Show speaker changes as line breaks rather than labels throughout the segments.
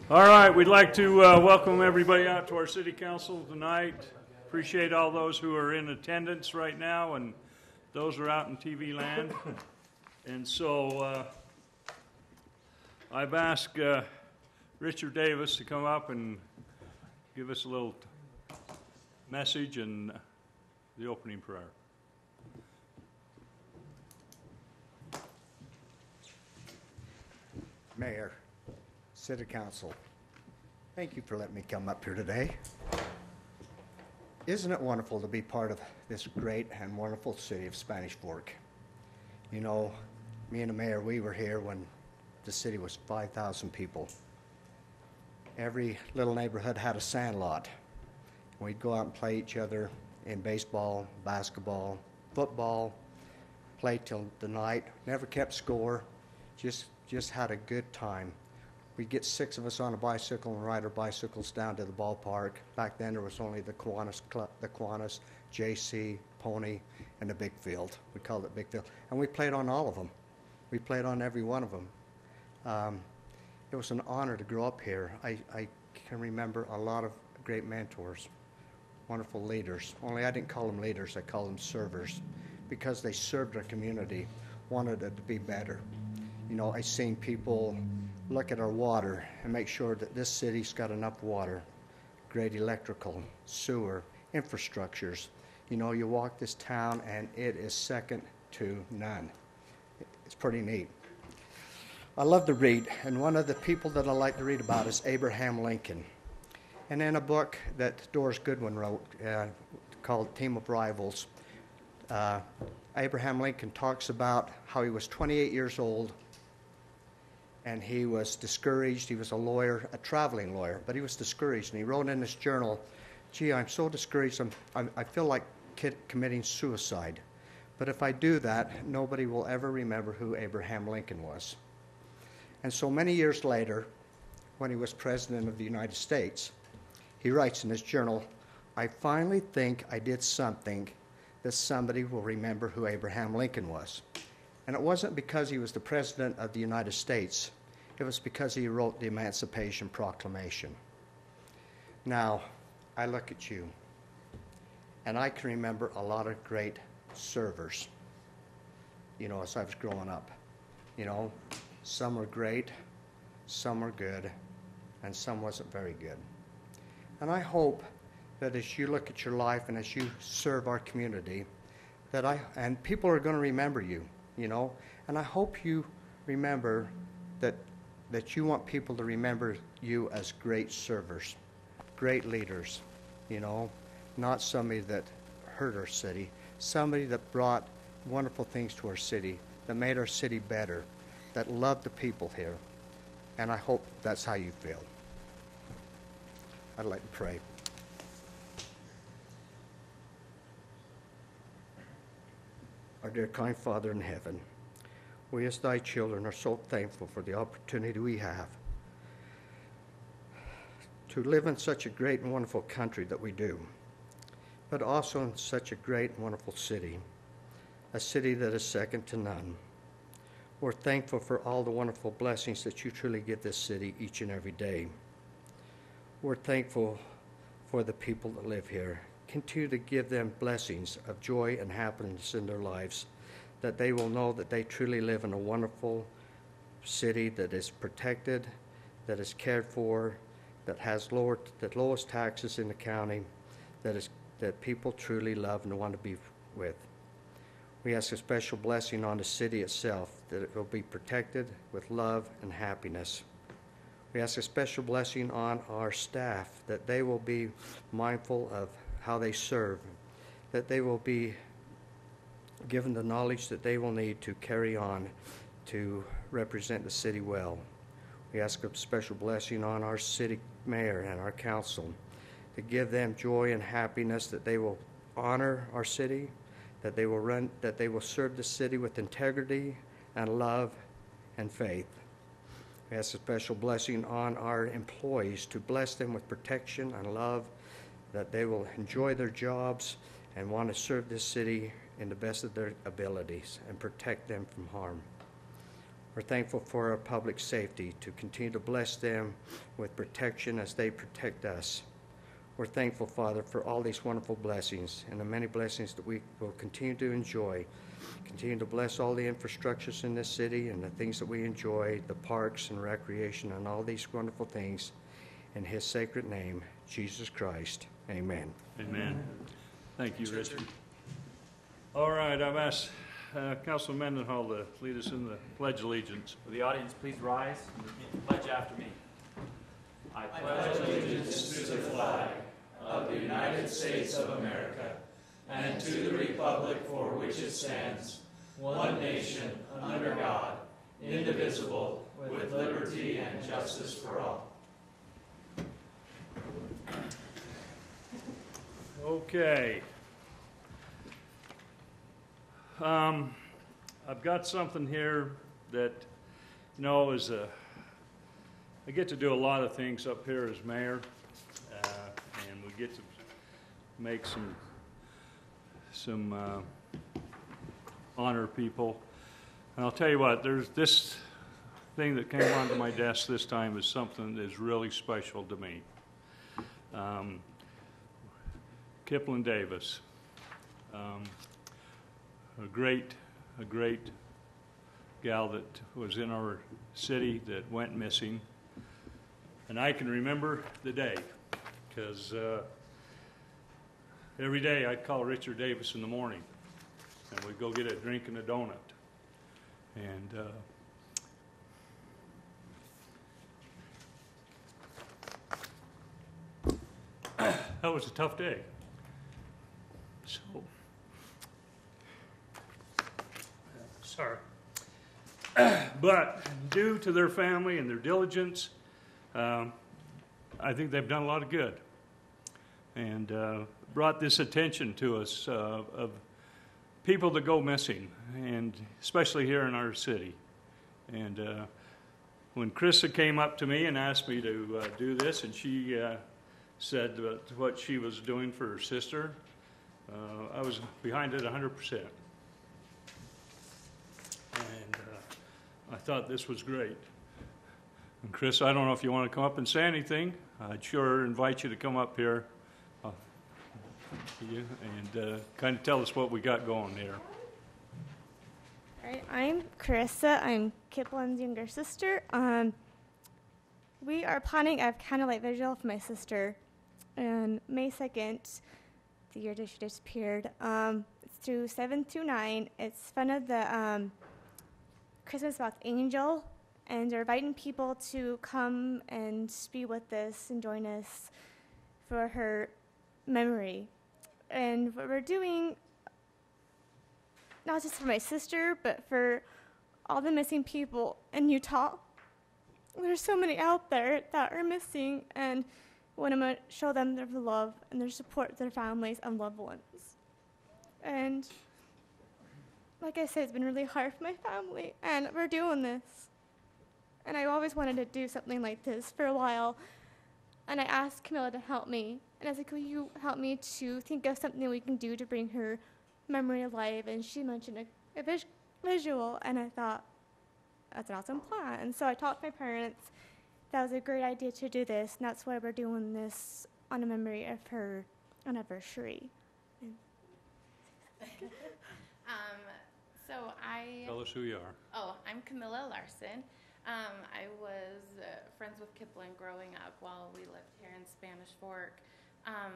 All right, we'd like to welcome everybody out to our city council tonight. Appreciate all those who are in attendance right now and those who are out in TV land. And so I've asked Richard Davis to come up and give us a little message and the opening prayer.
Mayor, City Council, thank you for letting me come up here today. Isn't it wonderful to be part of this great and wonderful city of Spanish Fork? You know, me and the mayor, we were here when the city was 5,000 people. Every little neighborhood had a sand lot. We'd go out and play each other in baseball, basketball, football, play till the night, never kept score, just had a good time. We'd get 6 of us on a bicycle and ride our bicycles down to the ballpark. Back then there was only the Kiwanis, JC, Pony, and the big field. We called it big field. And we played on all of them. We played on every one of them. It was an honor to grow up here. I can remember a lot of great mentors, wonderful leaders. Only I didn't call them leaders, I called them servers, because they served our community, wanted it to be better. You know, I've seen people look at our water and make sure that this city's got enough water, great electrical, sewer, infrastructures. You know, you walk this town and it is second to none. It's pretty neat. I love to read, and one of the people that I like to read about is Abraham Lincoln. And in a book that Doris Goodwin wrote called Team of Rivals, Abraham Lincoln talks about how he was 28 years old and he was discouraged. He was a lawyer, a traveling lawyer, but he was discouraged. And he wrote in his journal, gee, I'm so discouraged, I feel like committing suicide. But if I do that, nobody will ever remember who Abraham Lincoln was. And so many years later, when he was President of the United States, he writes in his journal, I finally think I did something that somebody will remember who Abraham Lincoln was. And it wasn't because he was the President of the United States. It was because he wrote the Emancipation Proclamation. Now, I look at you, and I can remember a lot of great servers, you know, as I was growing up. You know, some were great, some were good, and some wasn't very good. And I hope that as you look at your life and as you serve our community, and people are going to remember you, you know, and I hope you remember that you want people to remember you as great servers, great leaders, you know, not somebody that hurt our city, somebody that brought wonderful things to our city, that made our city better, that loved the people here. And I hope that's how you feel. I'd like to pray. Our dear kind Father in heaven, we as thy children are so thankful for the opportunity we have to live in such a great and wonderful country that we do, but also in such a great and wonderful city, a city that is second to none. We're thankful for all the wonderful blessings that you truly give this city each and every day. We're thankful for the people that live here. Continue to give them blessings of joy and happiness in their lives, that they will know that they truly live in a wonderful city that is protected, that is cared for, that has the lowest taxes in the county, that people truly love and want to be with. We ask a special blessing on the city itself, that it will be protected with love and happiness. We ask a special blessing on our staff, that they will be mindful of how they serve, that they will be given the knowledge that they will need to carry on to represent the city well. We ask a special blessing on our city mayor and our council, to give them joy and happiness, that they will honor our city, that they will serve the city with integrity and love and faith. We ask a special blessing on our employees, to bless them with protection and love, that they will enjoy their jobs and want to serve this city in the best of their abilities and protect them from harm. We're thankful for our public safety, to continue to bless them with protection as they protect us. We're thankful, Father, for all these wonderful blessings and the many blessings that we will continue to enjoy. Continue to bless all the infrastructures in this city and the things that we enjoy, the parks and recreation and all these wonderful things. In his sacred name, Jesus Christ. Amen.
Amen. Thank you, Richard. All right, I've asked Councilman Mendenhall to lead us in the Pledge of Allegiance.
Will the audience please rise and repeat the pledge after me? I pledge allegiance to the flag of the United States of America and to the republic for which it stands, one nation, under God, indivisible, with liberty and justice for all.
Okay. I've got something here that, is I get to do a lot of things up here as mayor, and we get to make some honor people. And I'll tell you what, there's this thing that came onto my desk this time is something that is really special to me. Kipling Davis, a great gal that was in our city that went missing. And I can remember the day, because every day I'd call Richard Davis in the morning, and we'd go get a drink and a donut. And that was a tough day. So, sorry. But due to their family and their diligence, I think they've done a lot of good, and brought this attention to us of people that go missing, and especially here in our city. And when Krista came up to me and asked me to do this, and she said what she was doing for her sister, I was behind it 100%. And I thought this was great. And Chris, I don't know if you want to come up and say anything. I'd sure invite you to come up here and kind of tell us what we got going here.
All right, I'm Krista. I'm Kipling's younger sister. We are planning a candlelight vigil for my sister on May 2nd, the year that she disappeared. It's through 7 through 9. It's fun of the Christmas box angel, and they're inviting people to come and be with us and join us for her memory. And what we're doing, not just for my sister, but for all the missing people in Utah. There's so many out there that are missing, and we want to show them their love and their support to their families and loved ones. And like I said, it's been really hard for my family, and we're doing this. And I always wanted to do something like this for a while, and I asked Camilla to help me. And I was like, will you help me to think of something we can do to bring her memory alive? And she mentioned a visual, and I thought, that's an awesome plan. And so I talked to my parents. That was a great idea to do this, and that's why we're doing this on a memory of her anniversary.
Tell us who you are.
Oh, I'm Camilla Larsen. I was friends with Kipling growing up while we lived here in Spanish Fork. I'm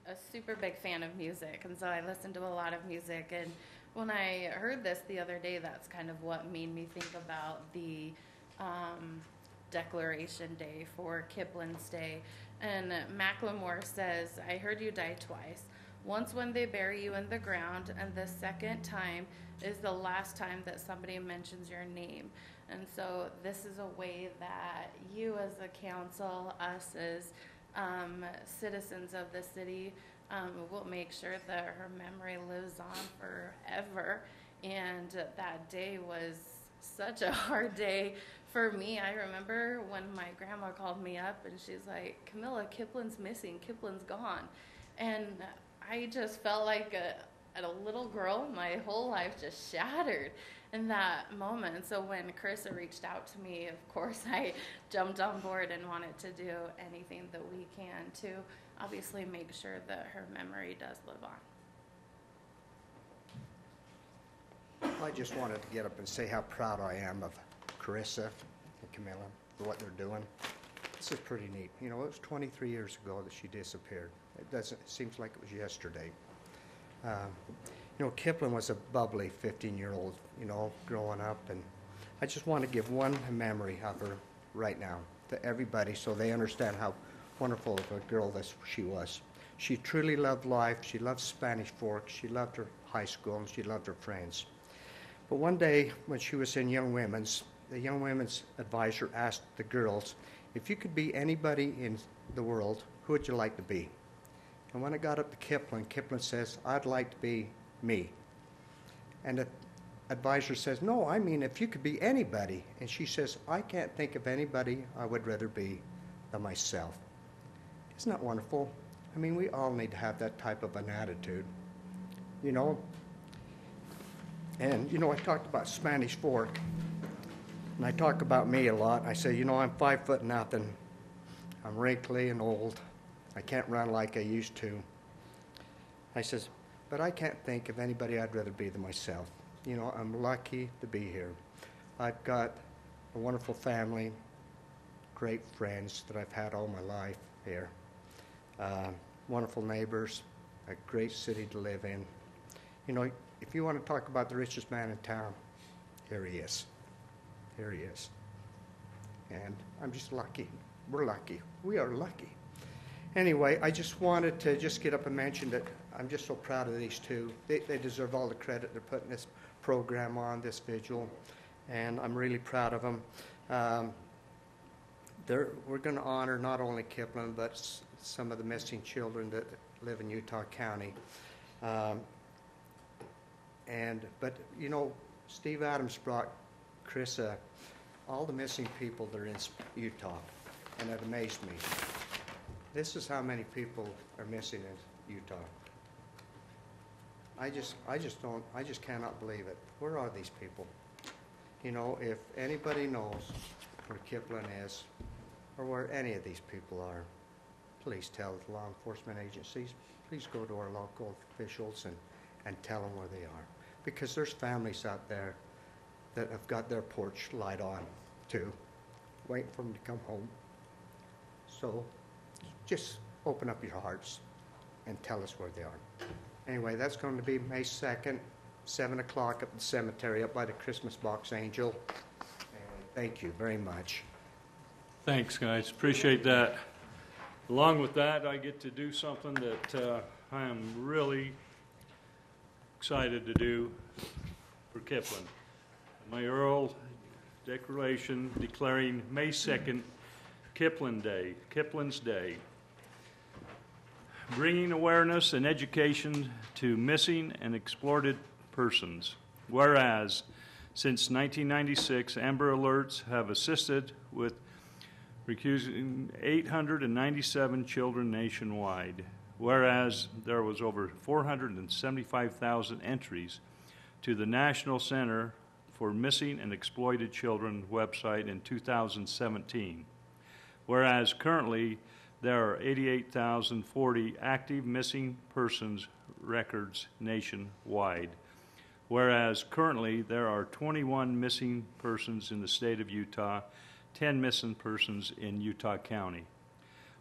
a super big fan of music, and so I listened to a lot of music. And when I heard this the other day, that's kind of what made me think about the Declaration Day for Kipling's Day. And Macklemore says, I heard you die twice. Once when they bury you in the ground, and the second time is the last time that somebody mentions your name. And so this is a way that you as a council, us as citizens of the city, will make sure that her memory lives on forever. And that day was such a hard day for me. I remember when my grandma called me up and she's like, Camilla, Kipling's missing, Kipling's gone. And I just felt like a little girl, my whole life just shattered in that moment. So when Krista reached out to me, of course, I jumped on board and wanted to do anything that we can to obviously make sure that her memory does live on.
I just wanted to get up and say how proud I am of Carissa and Camilla for what they're doing. This is pretty neat. You know, it was 23 years ago that she disappeared. It seems like it was yesterday. You know, Kipling was a bubbly 15-year-old, you know, growing up, and I just want to give one memory of her right now to everybody so they understand how wonderful of a girl she was. She truly loved life. She loved Spanish Fork. She loved her high school, and she loved her friends. But one day when she was in Young Women's, the Young Women's advisor asked the girls, if you could be anybody in the world, who would you like to be? And when I got up to Kipling, Kipling says, I'd like to be me. And the advisor says, no, I mean, if you could be anybody. And she says, I can't think of anybody I would rather be than myself. Isn't that wonderful? I mean, we all need to have that type of an attitude, you know. And, you know, I talked about Spanish Fork, and I talk about me a lot. I say, you know, I'm 5'0". I'm wrinkly and old. I can't run like I used to. I says, but I can't think of anybody I'd rather be than myself. You know, I'm lucky to be here. I've got a wonderful family, great friends that I've had all my life here, wonderful neighbors, a great city to live in. You know, if you want to talk about the richest man in town, here he is. Here he is. And I'm just lucky. We're lucky. We are lucky. Anyway, I just wanted to just get up and mention that I'm just so proud of these two. They deserve all the credit. They're putting this program on, this vigil, and I'm really proud of them. We're going to honor not only Kipling, but some of the missing children that live in Utah County. But, you know, Steve Adams brought Krista all the missing people that are in Utah, and it amazed me. This is how many people are missing in Utah. I just cannot believe it. Where are these people? You know, if anybody knows where Kipling is, or where any of these people are, please tell the law enforcement agencies. Please go to our local officials and tell them where they are. Because there's families out there that have got their porch light on, too, waiting for them to come home. So just open up your hearts and tell us where they are. Anyway, that's going to be May 2nd, 7 o'clock up at the cemetery, up by the Christmas box angel. Anyway, thank you very much.
Thanks, guys. Appreciate that. Along with that, I get to do something that I am really excited to do for Kipling. Mayoral declaration declaring May 2nd Kipling's Day. Bringing awareness and education to missing and exploited persons. Whereas, since 1996, Amber Alerts have assisted with recusing 897 children nationwide. Whereas, there was over 475,000 entries to the National Center for Missing and Exploited Children website in 2017. Whereas, currently, there are 88,040 active missing persons records nationwide. Whereas currently there are 21 missing persons in the state of Utah, 10 missing persons in Utah County.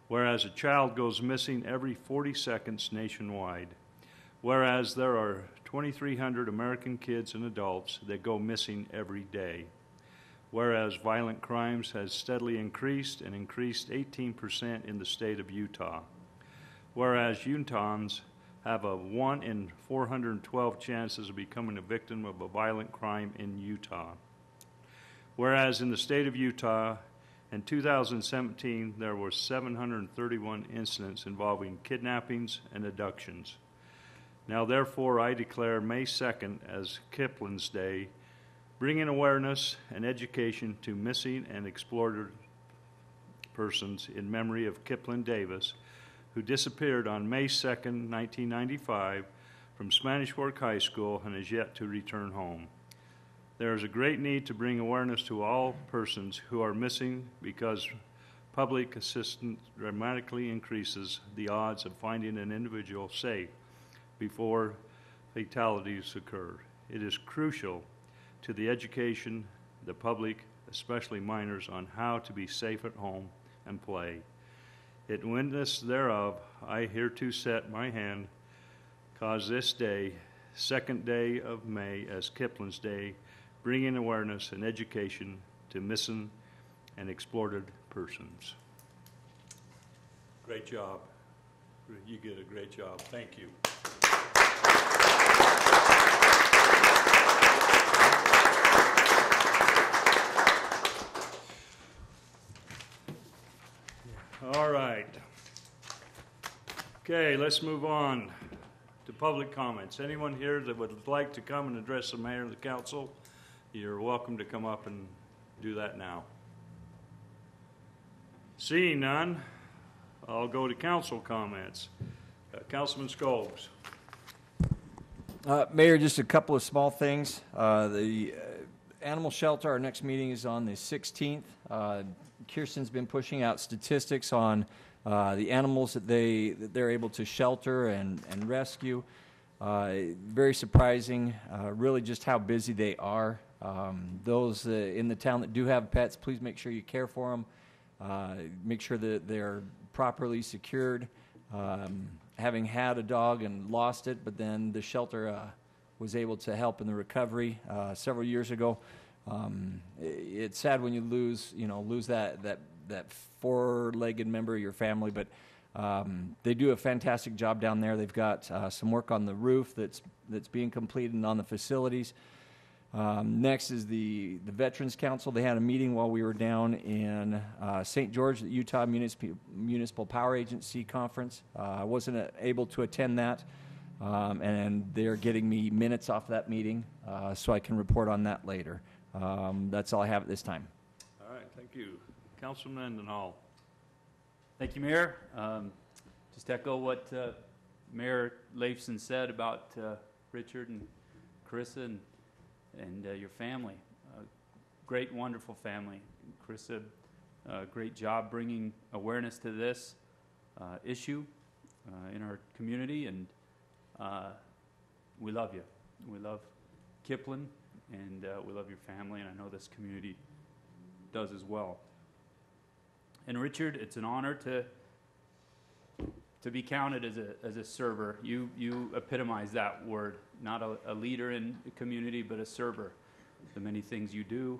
Whereas a child goes missing every 40 seconds nationwide. Whereas there are 2,300 American kids and adults that go missing every day. Whereas violent crimes has steadily increased and increased 18% in the state of Utah. Whereas Utahns have a 1 in 412 chances of becoming a victim of a violent crime in Utah. Whereas in the state of Utah, in 2017, there were 731 incidents involving kidnappings and abductions. Now, therefore, I declare May 2nd as Kipling's Day, bringing awareness and education to missing and exploited persons in memory of Kipling Davis, who disappeared on May 2nd, 1995, from Spanish Fork High School and is yet to return home. There is a great need to bring awareness to all persons who are missing because public assistance dramatically increases the odds of finding an individual safe before fatalities occur. It is crucial to the education, the public, especially minors, on how to be safe at home and play. In witness thereof, I hereto set my hand, cause this day, 2nd day of May, as Kipling's Day, bringing awareness and education to missing and exploited persons. Great job. You did a great job. Thank you. All right. Okay, let's move on to public comments. Anyone here that would like to come and address the mayor of the council, you're welcome to come up and do that now. Seeing none, I'll go to council comments. Councilman Scobes.
Mayor, just a couple of small things. The animal shelter, our next meeting is on the 16th. Kirsten's been pushing out statistics on the animals that they're able to shelter and rescue. Very surprising, really just how busy they are. Those in the town that do have pets, please make sure you care for them. Make sure that they're properly secured. Having had a dog and lost it, but then the shelter was able to help in the recovery several years ago. It's sad when you lose that four-legged member of your family, but they do a fantastic job down there. They've got some work on the roof that's being completed and on the facilities. Next is the Veterans Council. They had a meeting while we were down in St. George, the Utah Municipal Power Agency Conference. I wasn't able to attend that, and they're getting me minutes off that meeting, so I can report on that later. That's all I have at this time.
All right, thank you. Councilman Mendenhall.
Thank you, Mayor. Just echo what Mayor Leifson said about Richard and Krista and your family. Great, wonderful family. Krista, great job bringing awareness to this issue in our community, and we love you. We love Kipling, and we love your family, and I know this community does as well. And Richard, it's an honor to be counted as a server. You epitomize that word, not a leader in the community, but a server. The many things you do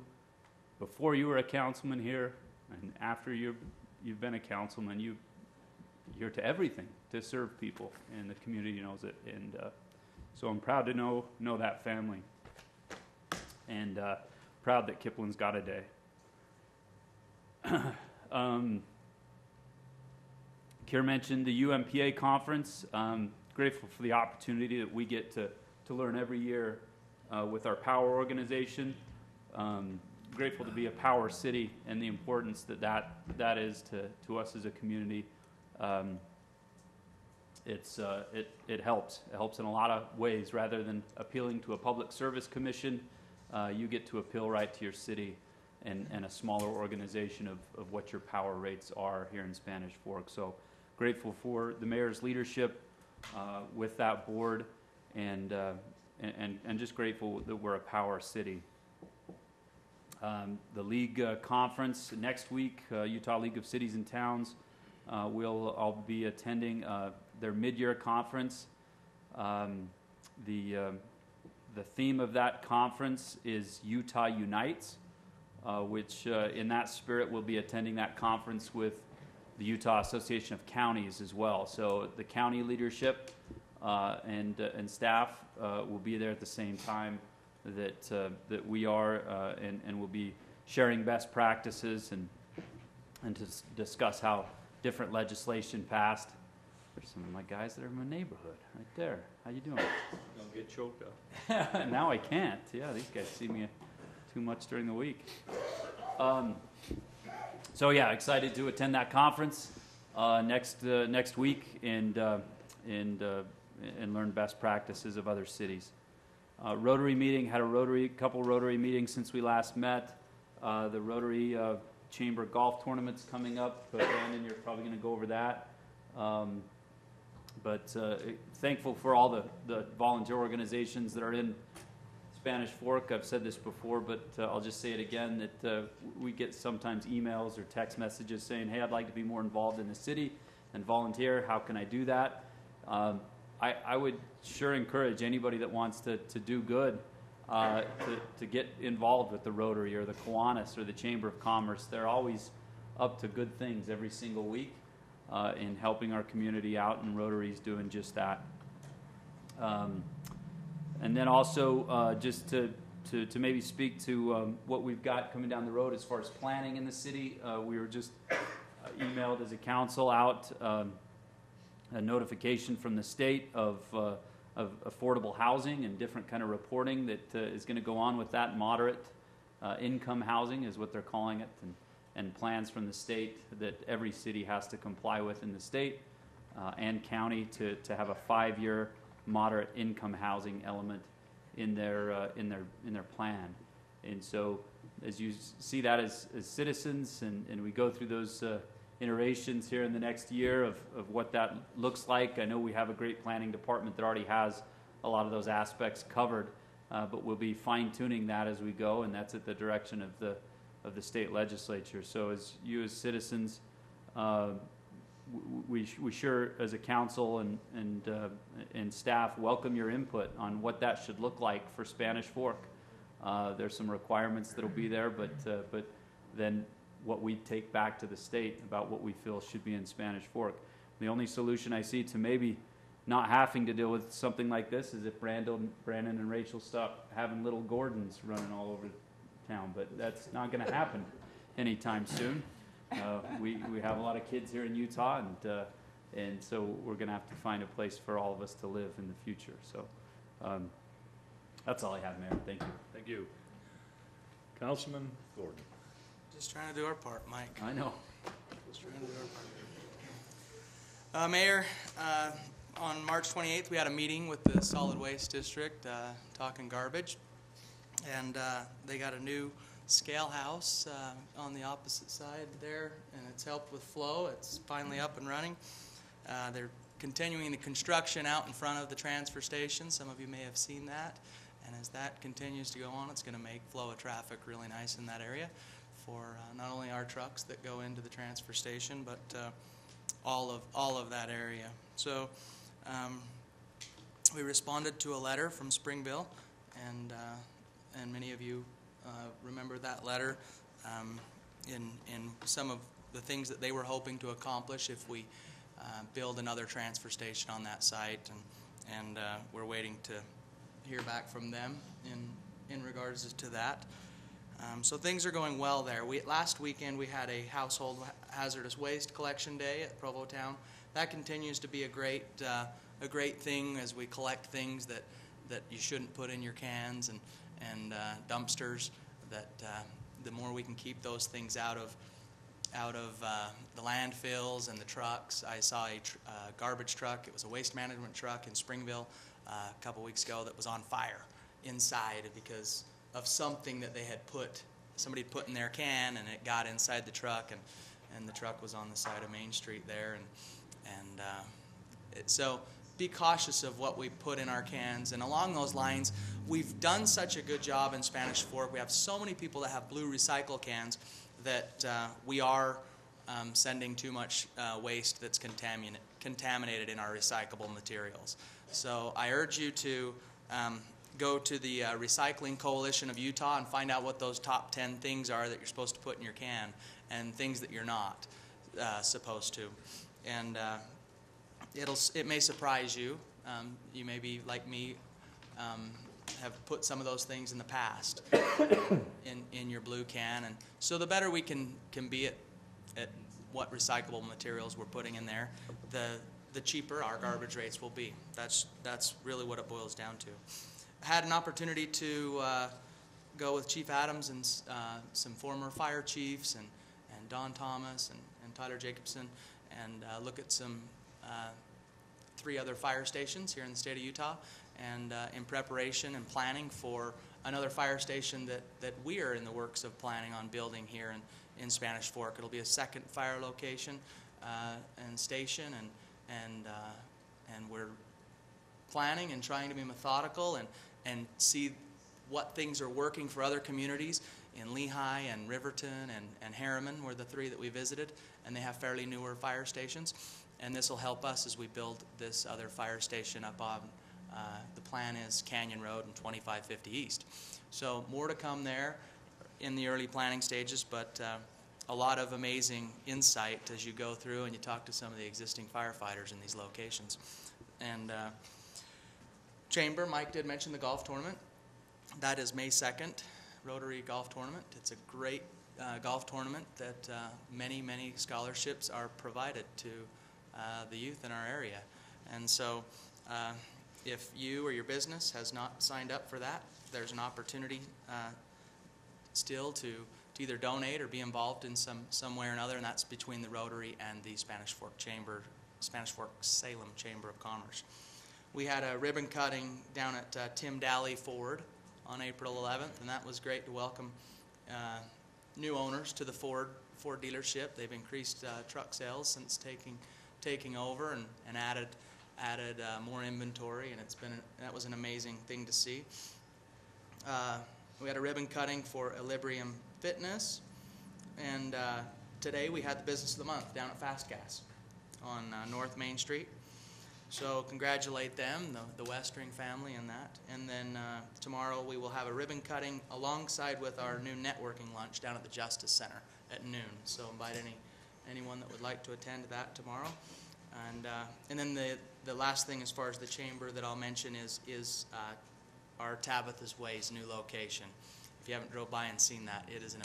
before you were a councilman here, and after you've been a councilman, you're to everything to serve people, and the community knows it. And so I'm proud to know that family, and proud that Kipling's got a day. Kier mentioned the UMPA conference. Grateful for the opportunity that we get to learn every year with our power organization. Grateful to be a power city and the importance that is to us as a community. It helps. It helps in a lot of ways. Rather than appealing to a public service commission, you get to appeal right to your city and a smaller organization of what your power rates are here in Spanish Fork. So grateful for the mayor's leadership with that board, and just grateful that we're a power city. The league conference next week, Utah League of Cities and Towns, I'll be attending their mid-year conference. The theme of that conference is Utah Unites, which in that spirit we'll be attending that conference with the Utah Association of Counties as well. So the county leadership and staff will be there at the same time that we are, and we'll be sharing best practices and to discuss how different legislation passed. There's some of my guys that are in my neighborhood right there. How you doing?
Don't get choked up.
Now I can't. Yeah, these guys see me too much during the week. So yeah, excited to attend that conference next week, and and learn best practices of other cities. Rotary meeting, had a couple Rotary meetings since we last met. The Rotary Chamber golf tournament's coming up. Brandon, you're probably going to go over that. But thankful for all the volunteer organizations that are in Spanish Fork. I've said this before, but I'll just say it again, that we get sometimes emails or text messages saying, hey, I'd like to be more involved in the city and volunteer. How can I do that? I would sure encourage anybody that wants to do good to get involved with the Rotary or the Kiwanis or the Chamber of Commerce. They're always up to good things every single week in helping our community out, and Rotary's doing just that. And then also just to maybe speak to what we've got coming down the road as far as planning in the city. We were just emailed as a council out a notification from the state of affordable housing and different kind of reporting that is going to go on with that. Moderate income housing is what they're calling it, and plans from the state that every city has to comply with in the state and county to have a 5-year moderate income housing element in their plan. And so as you see that as citizens, and we go through those iterations here in the next year of what that looks like. I know we have a great planning department that already has a lot of those aspects covered, but we'll be fine-tuning that as we go, and that's at the direction of the state legislature. So as citizens, we sure as a council and staff welcome your input on what that should look like for Spanish Fork. There's some requirements that'll be there, but then what we take back to the state about what we feel should be in Spanish Fork. The only solution I see to maybe not having to deal with something like this is if Brandon and Rachel stop having little Gordons running all over town, but that's not going to happen anytime soon. We have a lot of kids here in Utah, and so we're going to have to find a place for all of us to live in the future. So that's all I have, Mayor. Thank you.
Thank you. Councilman Gordon.
Just trying to do our part, Mike.
I know.
Just trying to do our part. Mayor, on March 28th, we had a meeting with the Solid Waste District talking garbage, and they got a new scale house on the opposite side there, and it's helped with flow. It's finally up and running. They're continuing the construction out in front of the transfer station. Some of you may have seen that, and as that continues to go on, it's going to make flow of traffic really nice in that area for not only our trucks that go into the transfer station, but all of that area. So we responded to a letter from Springville, and many of you remember that letter in some of the things that they were hoping to accomplish if we build another transfer station on that site, and we're waiting to hear back from them in regards to that. So things are going well there. Last weekend we had a household hazardous waste collection day at Provo Town. That continues to be a great thing as we collect things that you shouldn't put in your cans and dumpsters. That the more we can keep those things out of the landfills and the trucks. I saw a garbage truck. It was a waste management truck in Springville a couple weeks ago that was on fire inside because of something that somebody had put in their can, and it got inside the truck, and the truck was on the side of Main Street there, so be cautious of what we put in our cans. And along those lines, we've done such a good job in Spanish Fork. We have so many people that have blue recycle cans that we are sending too much waste that's contaminated in our recyclable materials. So I urge you to go to the Recycling Coalition of Utah and find out what those top 10 things are that you're supposed to put in your can and things that you're not supposed to. And it may surprise you. You may be like me, have put some of those things in the past in your blue can. And so the better we can be at what recyclable materials we're putting in there, the cheaper our garbage rates will be. That's really what it boils down to. I had an opportunity to go with Chief Adams and some former fire chiefs and Don Thomas and Tyler Jacobson and look at some 3 other fire stations here in the state of Utah, and in preparation and planning for another fire station that we are in the works of planning on building here in Spanish Fork. It'll be a second fire location and station, and we're planning and trying to be methodical and see what things are working for other communities. In Lehigh and Riverton and Harriman were the 3 that we visited, and they have fairly newer fire stations. And this will help us as we build this other fire station up on, the plan is Canyon Road and 2550 East. So more to come there in the early planning stages, but a lot of amazing insight as you go through and you talk to some of the existing firefighters in these locations. And Chamber, Mike did mention the golf tournament. That is May 2nd. Rotary Golf Tournament. It's a great golf tournament that many scholarships are provided to the youth in our area. And so if you or your business has not signed up for that, there's an opportunity still to either donate or be involved in some way or another, and that's between the Rotary and the Spanish Fork Salem Chamber of Commerce. We had a ribbon cutting down at Tim Daly Ford on April 11th, and that was great to welcome new owners to the Ford dealership. They've increased truck sales since taking over and added more inventory, and that was an amazing thing to see. We had a ribbon cutting for Equilibrium Fitness, and today we had the Business of the Month down at Fast Gas on North Main Street. So congratulate them, the Westring family, and that. And then tomorrow we will have a ribbon cutting alongside with our new networking lunch down at the Justice Center at noon. So invite anyone that would like to attend that tomorrow. And then the last thing as far as the chamber that I'll mention is our Tabitha's Way's new location. If you haven't drove by and seen that, it is an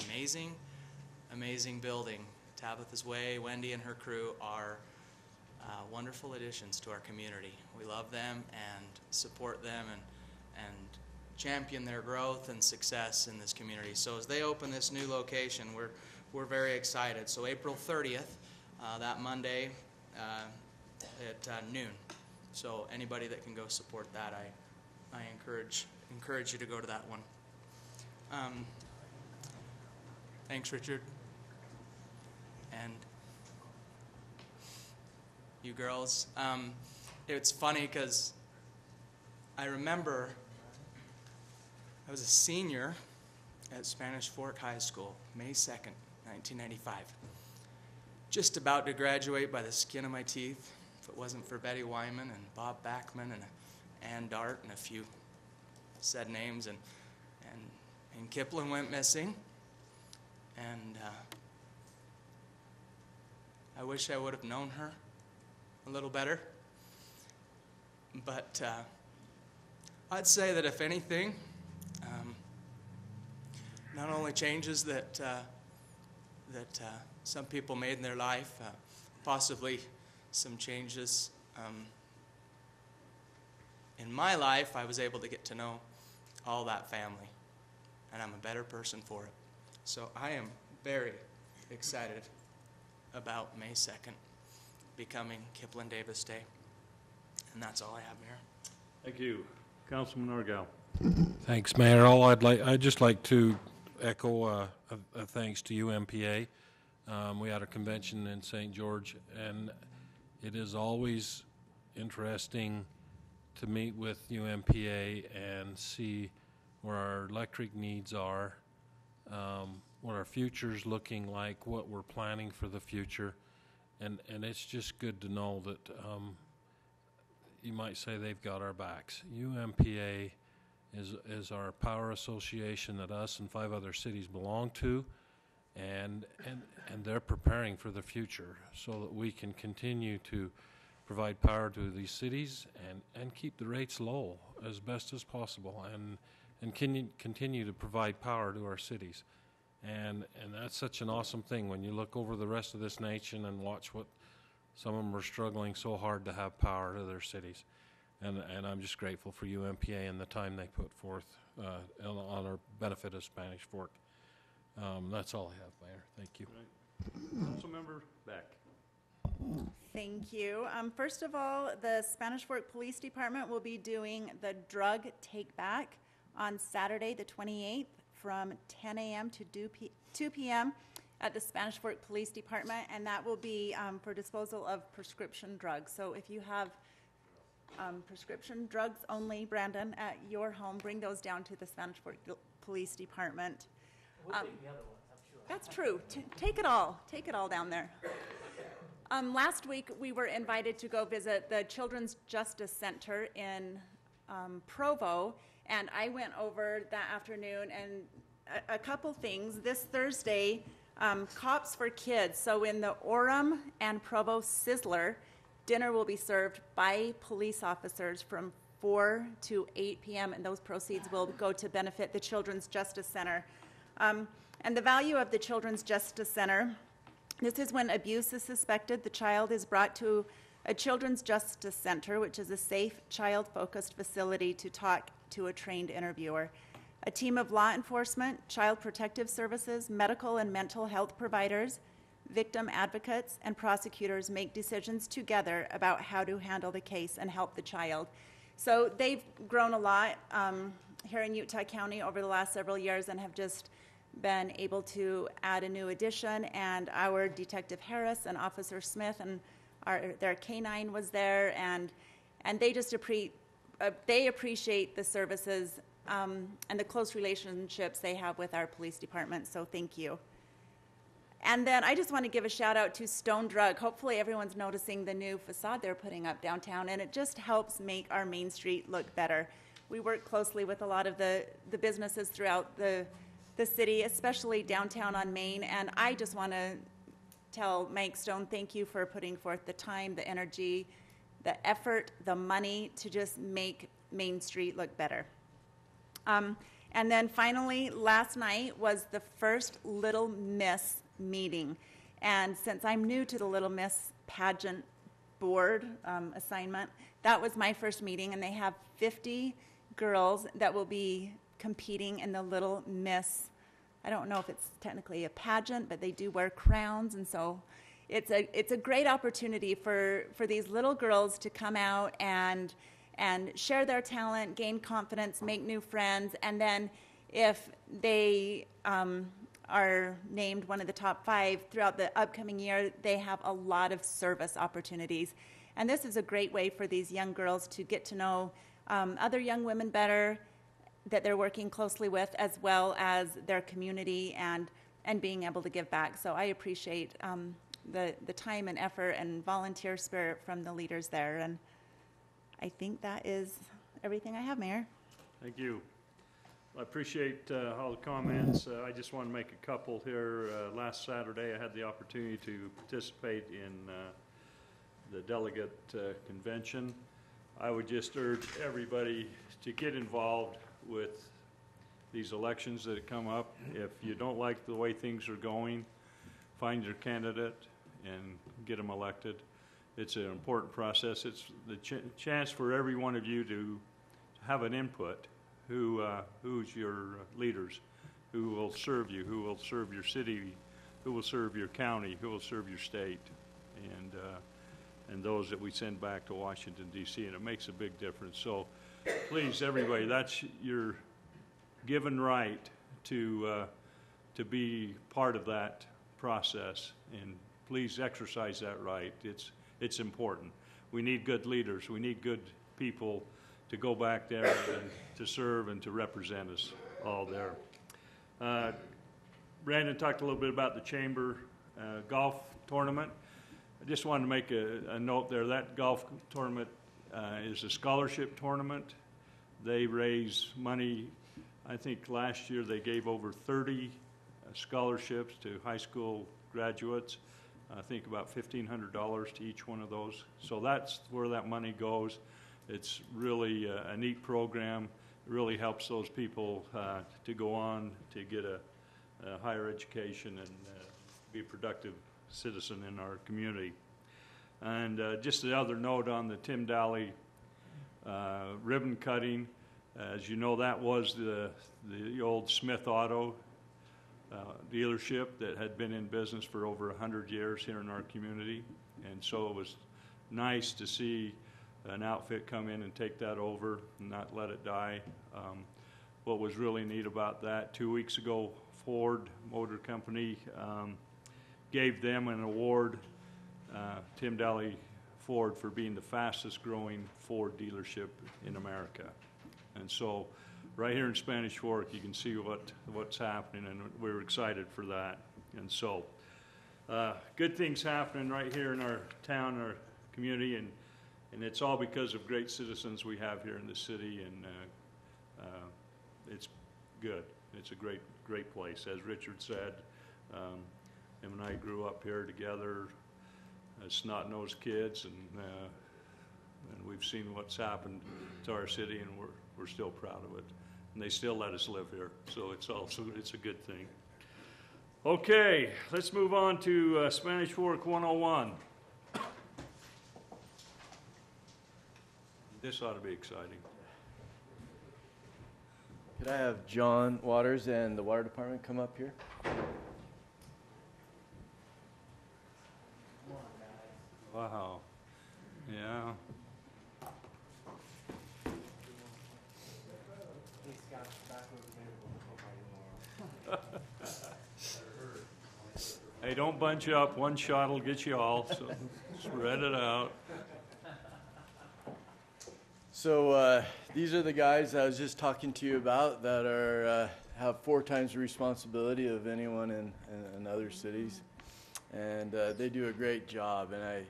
amazing building. Tabitha's Way, Wendy and her crew are wonderful additions to our community. We love them and support them and champion their growth and success in this community. So as they open this new location, we're very excited. So April 30th, that Monday at noon. So anybody that can go support that, I encourage you to go to that one. Thanks, Richard. And you girls. It's funny because I remember I was a senior at Spanish Fork High School, May 2nd, 1995. Just about to graduate by the skin of my teeth, if it wasn't for Betty Wyman and Bob Backman and Ann Dart and a few said names, and Kipling went missing. And I wish I would have known her a little better. But I'd say that if anything, not only changes that some people made in their life, possibly some changes in my life, I was able to get to know all that family, and I'm a better person for it. So I am very excited about May 2nd becoming Kipling Davis Day. And that's all I have, Mayor.
Thank you. Councilman Argyle.
Thanks, Mayor. I'd just like to echo a thanks to UMPA. We had a convention in St. George, and it is always interesting to meet with UMPA and see where our electric needs are, what our future's looking like, what we're planning for the future, and it's just good to know that you might say they've got our backs. UMPA is our power association that us and 5 other cities belong to, and they're preparing for the future so that we can continue to provide power to these cities and keep the rates low as best as possible, and continue to provide power to our cities. And that's such an awesome thing when you look over the rest of this nation and watch what some of them are struggling so hard to have power to their cities. And I'm just grateful for UMPA and the time they put forth on our benefit of Spanish Fork. That's all I have, Mayor. Thank you.
Right. Councilmember Beck.
Thank you. First of all, the Spanish Fork Police Department will be doing the drug take back on Saturday, the 28th, from 10 a.m. to 2 p.m. at the Spanish Fork Police Department, and that will be for disposal of prescription drugs. So if you have prescription drugs only, Brandon, at your home, bring those down to the Spanish Fork Police Department.
We'll take the other ones, I'm sure.
That's true. Take it all. Take it all down there. Last week, we were invited to go visit the Children's Justice Center in Provo, and I went over that afternoon, and a couple things. This Thursday, Cops for Kids. So in the Orem and Provo Sizzler, dinner will be served by police officers from 4 to 8 p.m., and those proceeds will go to benefit the Children's Justice Center. And the value of the Children's Justice Center, this is when abuse is suspected, the child is brought to a Children's Justice Center, which is a safe, child-focused facility to talk to a trained interviewer. A team of law enforcement, child protective services, medical and mental health providers, victim advocates, and prosecutors make decisions together about how to handle the case and help the child. So they've grown a lot here in Utah County over the last several years and have just been able to add a new addition, and our Detective Harris and Officer Smith and their K-9 was there, and they just they appreciate the services and the close relationships they have with our police department, so thank you. And then I just want to give a shout out to Stone Drug. Hopefully everyone's noticing the new facade they're putting up downtown, and it just helps make our Main Street look better. We work closely with a lot of the businesses throughout the city, especially downtown on Main, and I just want to tell Mike Stone, thank you for putting forth the time, the energy, the effort, the money to just make Main Street look better. And then finally, last night was the first Little Miss meeting, and since I'm new to the Little Miss pageant board assignment, that was my first meeting, and they have 50 girls that will be competing in the Little Miss. I don't know if it's technically a pageant, but they do wear crowns, and so it's a great opportunity for these little girls to come out and share their talent, gain confidence, make new friends, and then if they are named one of the top 5 throughout the upcoming year, they have a lot of service opportunities. And this is a great way for these young girls to get to know other young women better that they're working closely with, as well as their community and being able to give back. So I appreciate the time and effort and volunteer spirit from the leaders there. And I think that is everything I have, Mayor.
Thank you. I appreciate all the comments. I just want to make a couple here. Last Saturday, I had the opportunity to participate in the delegate convention. I would just urge everybody to get involved with these elections that come up. If you don't like the way things are going, find your candidate and get them elected. It's an important process. It's the chance for every one of you to have an input. Who's your leaders? Who will serve you? Who will serve your city? Who will serve your county? Who will serve your state? And those that we send back to Washington, D.C., and it makes a big difference. So please, everybody, that's your given right to be part of that process, and please exercise that right. It's important. We need good leaders. We need good people to go back there and to serve and to represent us all there. Brandon talked a little bit about the chamber golf tournament. I just wanted to make a note there. That golf tournament is a scholarship tournament. They raise money. I think last year they gave over 30 scholarships to high school graduates. I think about $1,500 to each one of those. So that's where that money goes. It's really a neat program. It really helps those people to go on to get a higher education and be a productive citizen in our community. And just the other note on the Tim Daly ribbon cutting, as you know, that was the old Smith Auto dealership that had been in business for over 100 years here in our community. And so it was nice to see an outfit come in and take that over and not let it die. What was really neat about that, 2 weeks ago, Ford Motor Company gave them an award, Tim Daly Ford, for being the fastest growing Ford dealership in America. And so right here in Spanish Fork, you can see what's happening, and we're excited for that. And so good things happening right here in our town, our community, and it's all because of great citizens we have here in the city, and it's good. It's a great place. As Richard said, him and I grew up here together as snot-nosed kids, and we've seen what's happened to our city, and we're still proud of it. And they still let us live here, so it's a good thing. Okay, let's move on to Spanish Fork 101. This ought to be exciting.
Could I have John Waters and the Water Department come up here?
Wow. Yeah. Hey, don't bunch up. One shot will get you all, so spread it out.
So these are the guys I was just talking to you about that are have 4 times the responsibility of anyone in other cities, and they do a great job, and I'm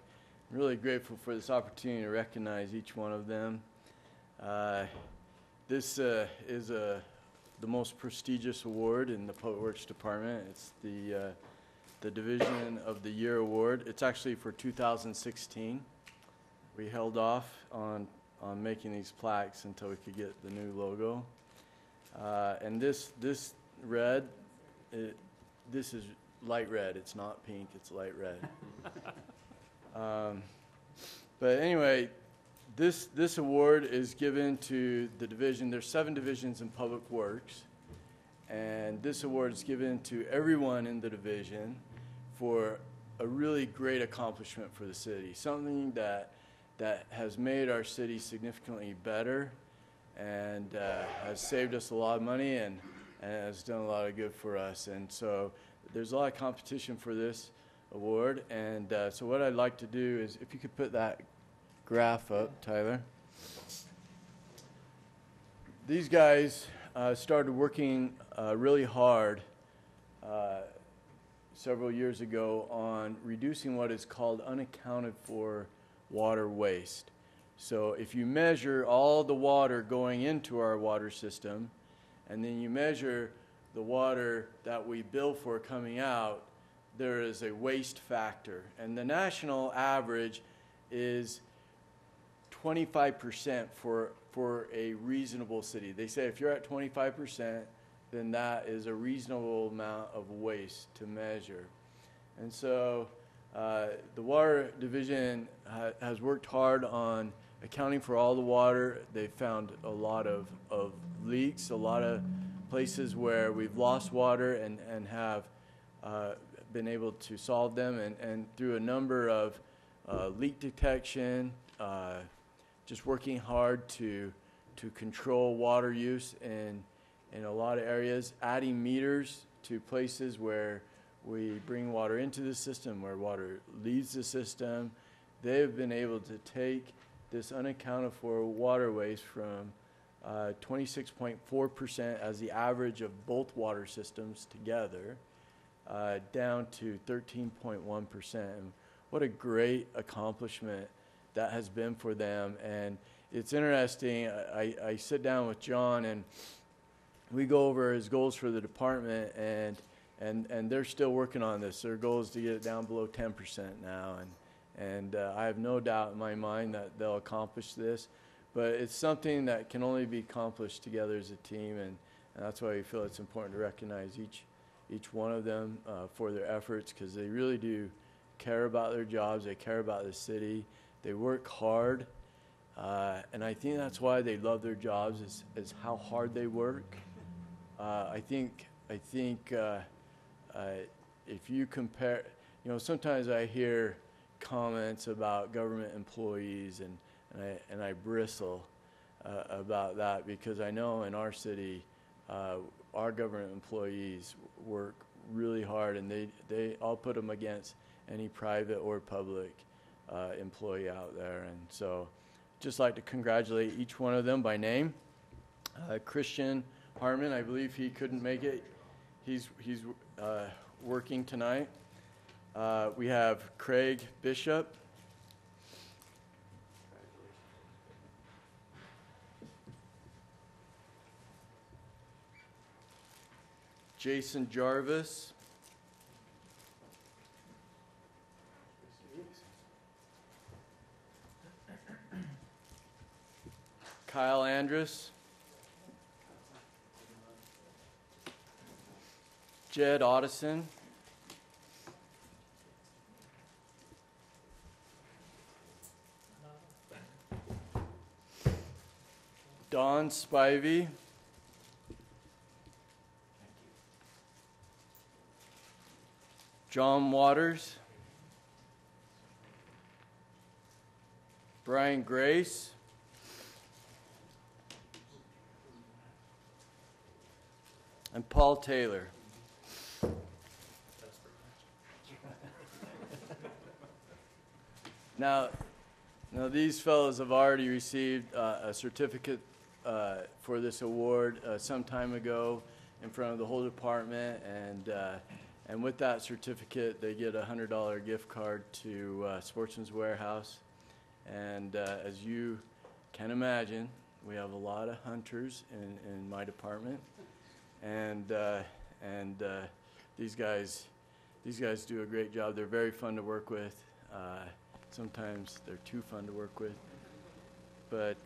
really grateful for this opportunity to recognize each one of them. This is the most prestigious award in the Public Works Department. It's the Division of the Year Award. It's actually for 2016. We held off on making these plaques until we could get the new logo. And this red, this is light red. It's not pink, it's light red. But anyway, this award is given to the division. There's 7 divisions in Public Works, and this award is given to everyone in the division for a really great accomplishment for the city, something that has made our city significantly better, and has saved us a lot of money, and has done a lot of good for us. And so there's a lot of competition for this award. And so what I'd like to do is, if you could put that graph up, Tyler. These guys started working really hard several years ago on reducing what is called unaccounted for water waste. So if you measure all the water going into our water system, and then you measure the water that we bill for coming out, there is a waste factor. And the national average is 25% for a reasonable city. They say if you're at 25%, then that is a reasonable amount of waste to measure. And so the Water Division has worked hard on accounting for all the water. They've found a lot of leaks, a lot of places where we've lost water, and have been able to solve them, and through a number of leak detection, just working hard to control water use in a lot of areas, adding meters to places where we bring water into the system, where water leaves the system. They've been able to take this unaccounted for water waste from 26.4% as the average of both water systems together, down to 13.1%. And what a great accomplishment that has been for them. And it's interesting, I sit down with John, and we go over his goals for the department, and they're still working on this. Their goal is to get it down below 10% now, and I have no doubt in my mind that they'll accomplish this. But it's something that can only be accomplished together as a team, and that's why we feel it's important to recognize each one of them for their efforts, because they really do care about their jobs. They care about the city. They work hard, and I think that's why they love their jobs, is how hard they work. I think if you compare, sometimes I hear, comments about government employees, and I bristle about that, because I know in our city, our government employees work really hard, and I'll put them against any private or public employee out there. And so just like to congratulate each one of them by name. Christian Harmon, I believe he couldn't make it. He's working tonight. We have Craig Bishop. Jason Jarvis. Kyle Andrus. Jed Otteson. Don Spivey. John Waters. Brian Grace. And Paul Taylor. Now these fellows have already received a certificate for this award some time ago in front of the whole department, and with that certificate, they get a $100 gift card to Sportsman's Warehouse. And as you can imagine, we have a lot of hunters in my department, and these guys do a great job. They're very fun to work with. Sometimes they're too fun to work with, but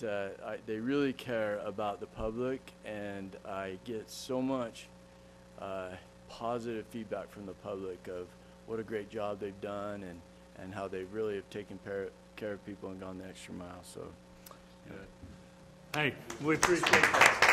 they really care about the public, and I get so much positive feedback from the public of what a great job they've done, and how they really have taken care of people and gone the extra mile. So,
Hey, we appreciate that.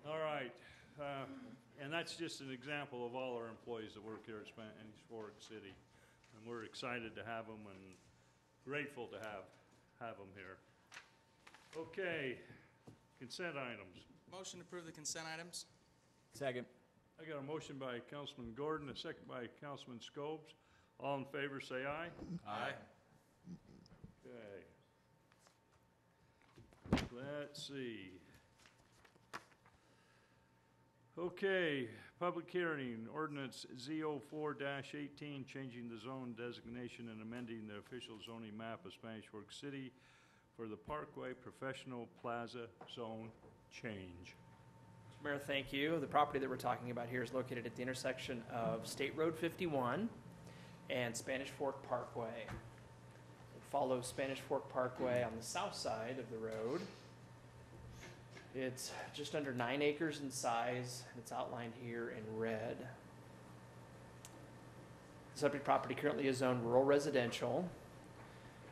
All right, and that's just an example of all our employees that work here at Spanish Fork City, and we're excited to have them and grateful to have them here. Okay, consent items.
Motion to approve the consent items.
Second.
I got a motion by Councilman Gordon, a second by Councilman Scobes. All in favor, say aye.
Aye.
Okay. Let's see. Okay, public hearing, ordinance Z04-18, changing the zone designation and amending the official zoning map of Spanish Fork City for the Parkway Professional Plaza Zone change.
Mayor, thank you. The property that we're talking about here is located at the intersection of State Road 51 and Spanish Fork Parkway. It follows Spanish Fork Parkway on the south side of the road. It's just under 9 acres in size. It's outlined here in red. The subject property currently is zoned rural residential,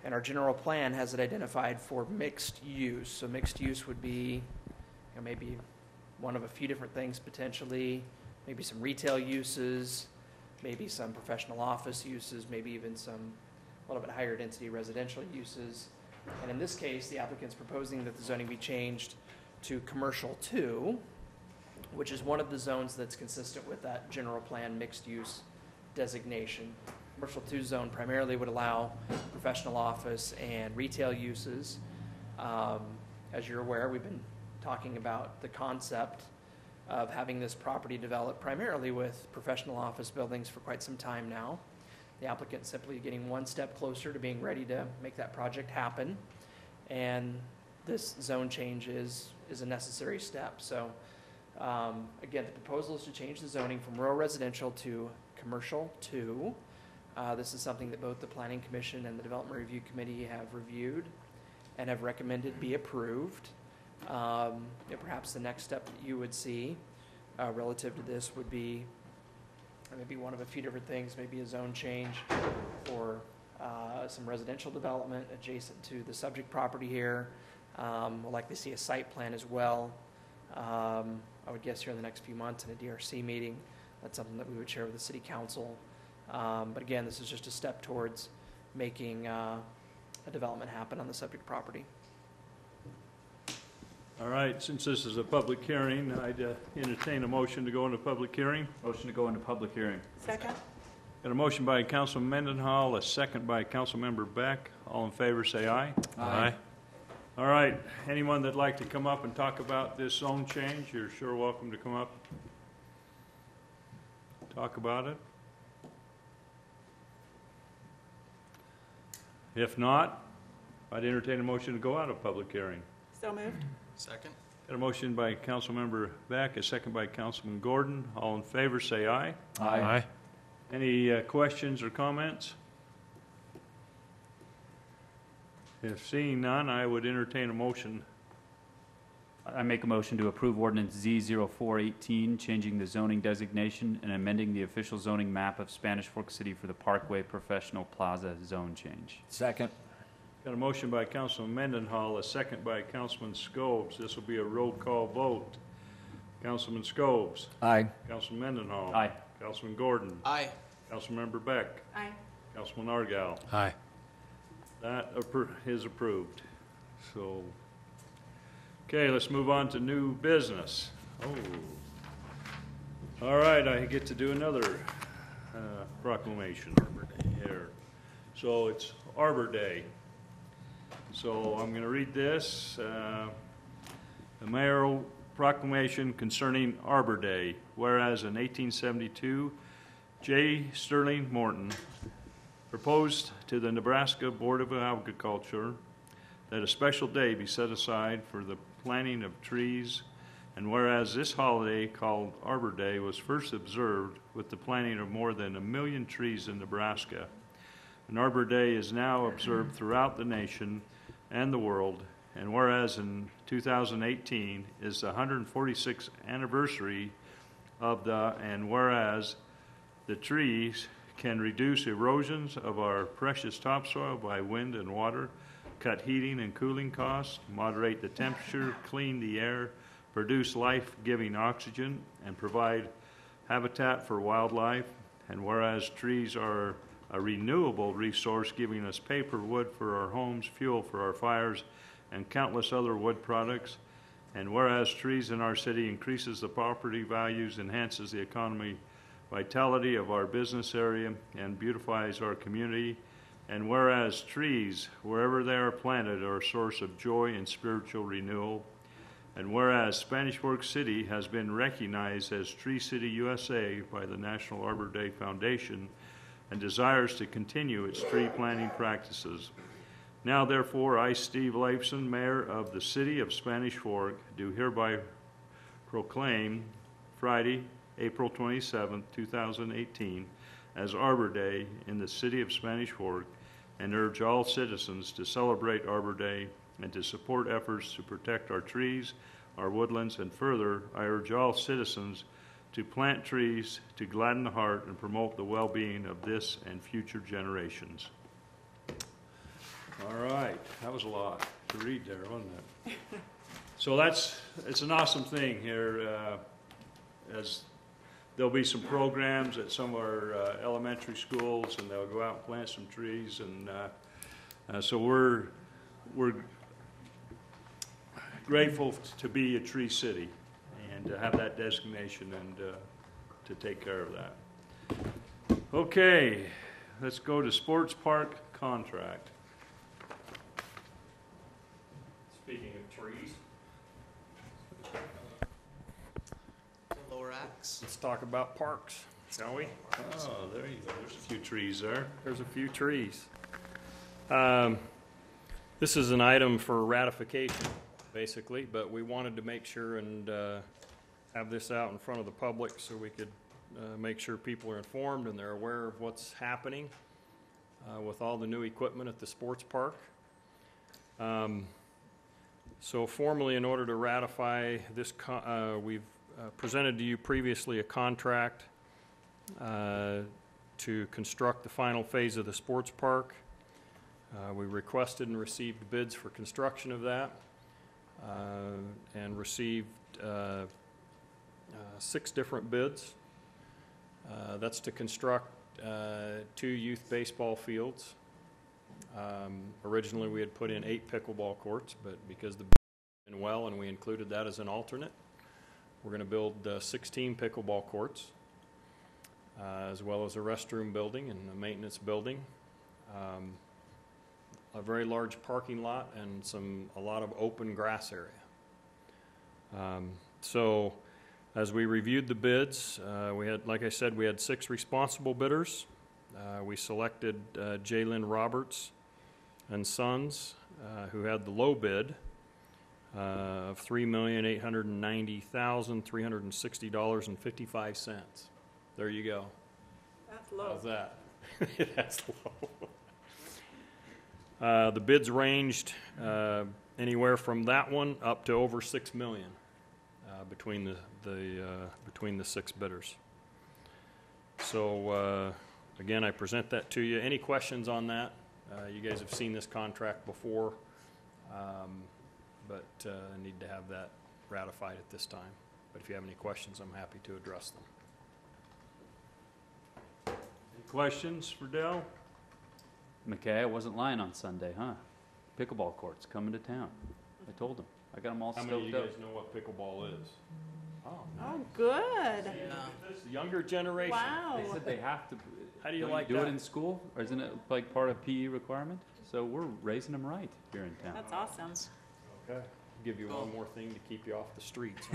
and our general plan has it identified for mixed use. So mixed use would be, maybe one of a few different things potentially, maybe some retail uses, maybe some professional office uses, maybe even some a little bit higher density residential uses. And in this case, the applicant's proposing that the zoning be changed to commercial 2, which is one of the zones that's consistent with that general plan mixed use designation. Commercial 2 zone primarily would allow professional office and retail uses. As you're aware, we've been talking about the concept of having this property developed primarily with professional office buildings for quite some time now. the applicant simply getting one step closer to being ready to make that project happen. And this zone change is a necessary step. So again, the proposal is to change the zoning from rural residential to commercial 2. This is something that both the Planning Commission and the Development Review Committee have reviewed and have recommended be approved. Perhaps the next step that you would see relative to this would be maybe one of a few different things, maybe a zone change or some residential development adjacent to the subject property here. We'll likely see a site plan as well. I would guess here in the next few months in a DRC meeting. That's something that we would share with the City Council. But again, this is just a step towards making a development happen on the subject property.
All right, since this is a public hearing, I'd entertain a motion to go into public hearing.
Motion to go into public hearing.
Second?
Got a motion by Councilman Mendenhall, a second by Councilmember Beck. All in favor, say aye.
Aye.
All right, anyone that'd like to come up and talk about this zone change, you're sure welcome to come up. Talk about it. If not, I'd entertain a motion to go out of public hearing.
So moved.
Second?
Got a motion by Councilmember Beck, a second by Councilman Gordon. All in favor, say aye.
Aye.
Any questions or comments? If seeing none, I would entertain a motion.
I make a motion to approve ordinance Z0418, changing the zoning designation and amending the official zoning map of Spanish Fork City for the Parkway Professional Plaza zone change.
Second.
Got a motion by Councilman Mendenhall, a second by Councilman Scobes. This will be a roll call vote. Councilman Scobes.
Aye.
Councilman Mendenhall.
Aye.
Councilman Gordon.
Aye.
Councilmember Beck.
Aye.
Councilman Argal.
Aye.
That is approved. So, okay, let's move on to new business. Oh. All right, I get to do another proclamation here. So it's Arbor Day. So I'm going to read this. The mayoral proclamation concerning Arbor Day. Whereas in 1872, J. Sterling Morton proposed to the Nebraska Board of Agriculture that a special day be set aside for the planting of trees, and whereas this holiday called Arbor Day was first observed with the planting of more than 1 million trees in Nebraska, and Arbor Day is now observed throughout the nation and the world, and whereas in 2018 is the 146th anniversary of and whereas the trees can reduce erosions of our precious topsoil by wind and water, cut heating and cooling costs, moderate the temperature, clean the air, produce life-giving oxygen, and provide habitat for wildlife. And whereas trees are a renewable resource, giving us paper, wood for our homes, fuel for our fires, and countless other wood products. And whereas trees in our city increases the property values, enhances the economy vitality of our business area, and beautifies our community. And whereas trees, wherever they are planted, are a source of joy and spiritual renewal. And whereas Spanish Fork City has been recognized as Tree City USA by the National Arbor Day Foundation and desires to continue its tree planting practices. Now therefore, I, Steve Leifson, Mayor of the City of Spanish Fork, do hereby proclaim Friday, April 27, 2018, as Arbor Day in the City of Spanish Fork, and urge all citizens to celebrate Arbor Day and to support efforts to protect our trees, our woodlands, and further, I urge all citizens to plant trees to gladden the heart and promote the well-being of this and future generations. All right, that was a lot to read there, wasn't it? So it's an awesome thing here, as there'll be some programs at some of our elementary schools, and they'll go out and plant some trees, and so we're grateful to be a tree city and to have that designation and to take care of that. Okay, let's go to sports park contract. Speaking of trees.
Lower axe.
Let's talk about parks, shall we?
Oh, there you go. There's a few trees there.
There's a few trees. This is an item for ratification, basically, but we wanted to make sure and have this out in front of the public so we could make sure people are informed and they're aware of what's happening with all the new equipment at the sports park. So formally, in order to ratify this, we've presented to you previously a contract to construct the final phase of the sports park. We requested and received bids for construction of that and received 6 different bids. That's to construct 2 youth baseball fields. Originally, we had put in 8 pickleball courts, but because the bid went well and we included that as an alternate, we're going to build 16 pickleball courts, as well as a restroom building and a maintenance building, a very large parking lot, and a lot of open grass area. So as we reviewed the bids, we had, like I said, we had 6 responsible bidders. We selected Jalen Roberts and Sons, who had the low bid of $3,890,360.55. There you go.
That's low.
How's that? That's low. The bids ranged anywhere from that one up to over $6 million between the 6 bidders. So again, I present that to you. Any questions on that? You guys have seen this contract before, but need to have that ratified at this time. But if you have any questions, I'm happy to address them.
Any questions for Dell?
McKay, I wasn't lying on Sunday, huh? Pickleball courts coming to town. I told him. I got them all
How
stoked
many of you
up.
guys know what pickleball is? Oh,
Oh, good.
This younger generation.
Wow.
They said they have to.
How do you
Don't
like
do
that?
it in school, or isn't it like part of PE requirement? So we're raising them right here in town.
That's awesome.
Okay. Give you one more thing to keep you off the streets.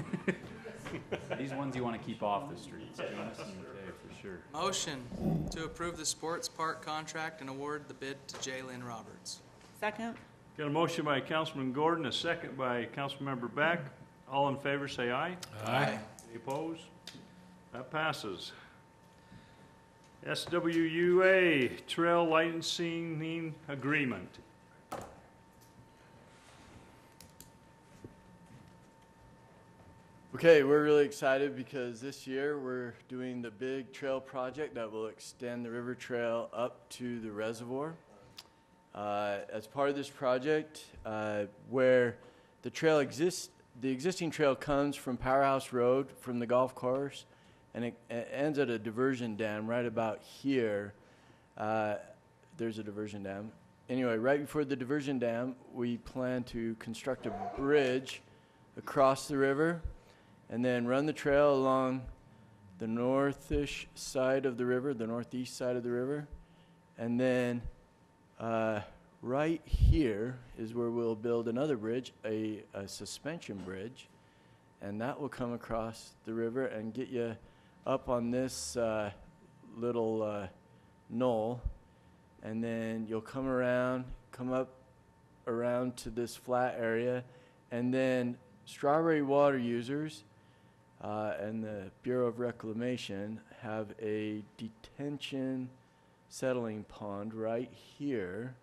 These ones you want to keep off the streets. Jonas and McKay for sure.
Motion to approve the sports park contract and award the bid to Jalen Roberts.
Second.
Got a motion by Councilman Gordon, a second by Councilmember Beck. All in favor, say aye.
Aye.
Any opposed? That passes. SWUA Trail Licensing Agreement.
Okay, we're really excited because this year we're doing the big trail project that will extend the river trail up to the reservoir. As part of this project, where the trail exists, the existing trail comes from Powerhouse Road from the golf course, and it ends at a diversion dam right about here. There's a diversion dam. Anyway, right before the diversion dam, we plan to construct a bridge across the river and then run the trail along the northish side of the river, the northeast side of the river. And then right here is where we'll build another bridge, a suspension bridge. And that will come across the river and get you up on this little knoll. And then you'll come up around to this flat area. And then Strawberry water users and the Bureau of Reclamation have a detention settling pond right here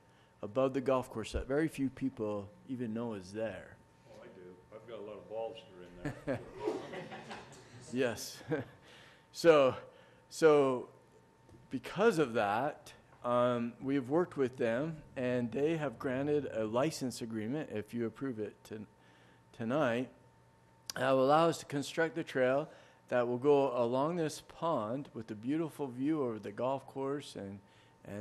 above the golf course that very few people even know is there.
Oh, I do. I've got a lot of balls that are in there.
Yes. So because of that, we've worked with them, and they have granted a license agreement, if you approve it tonight, that will allow us to construct the trail that will go along this pond with a beautiful view over the golf course and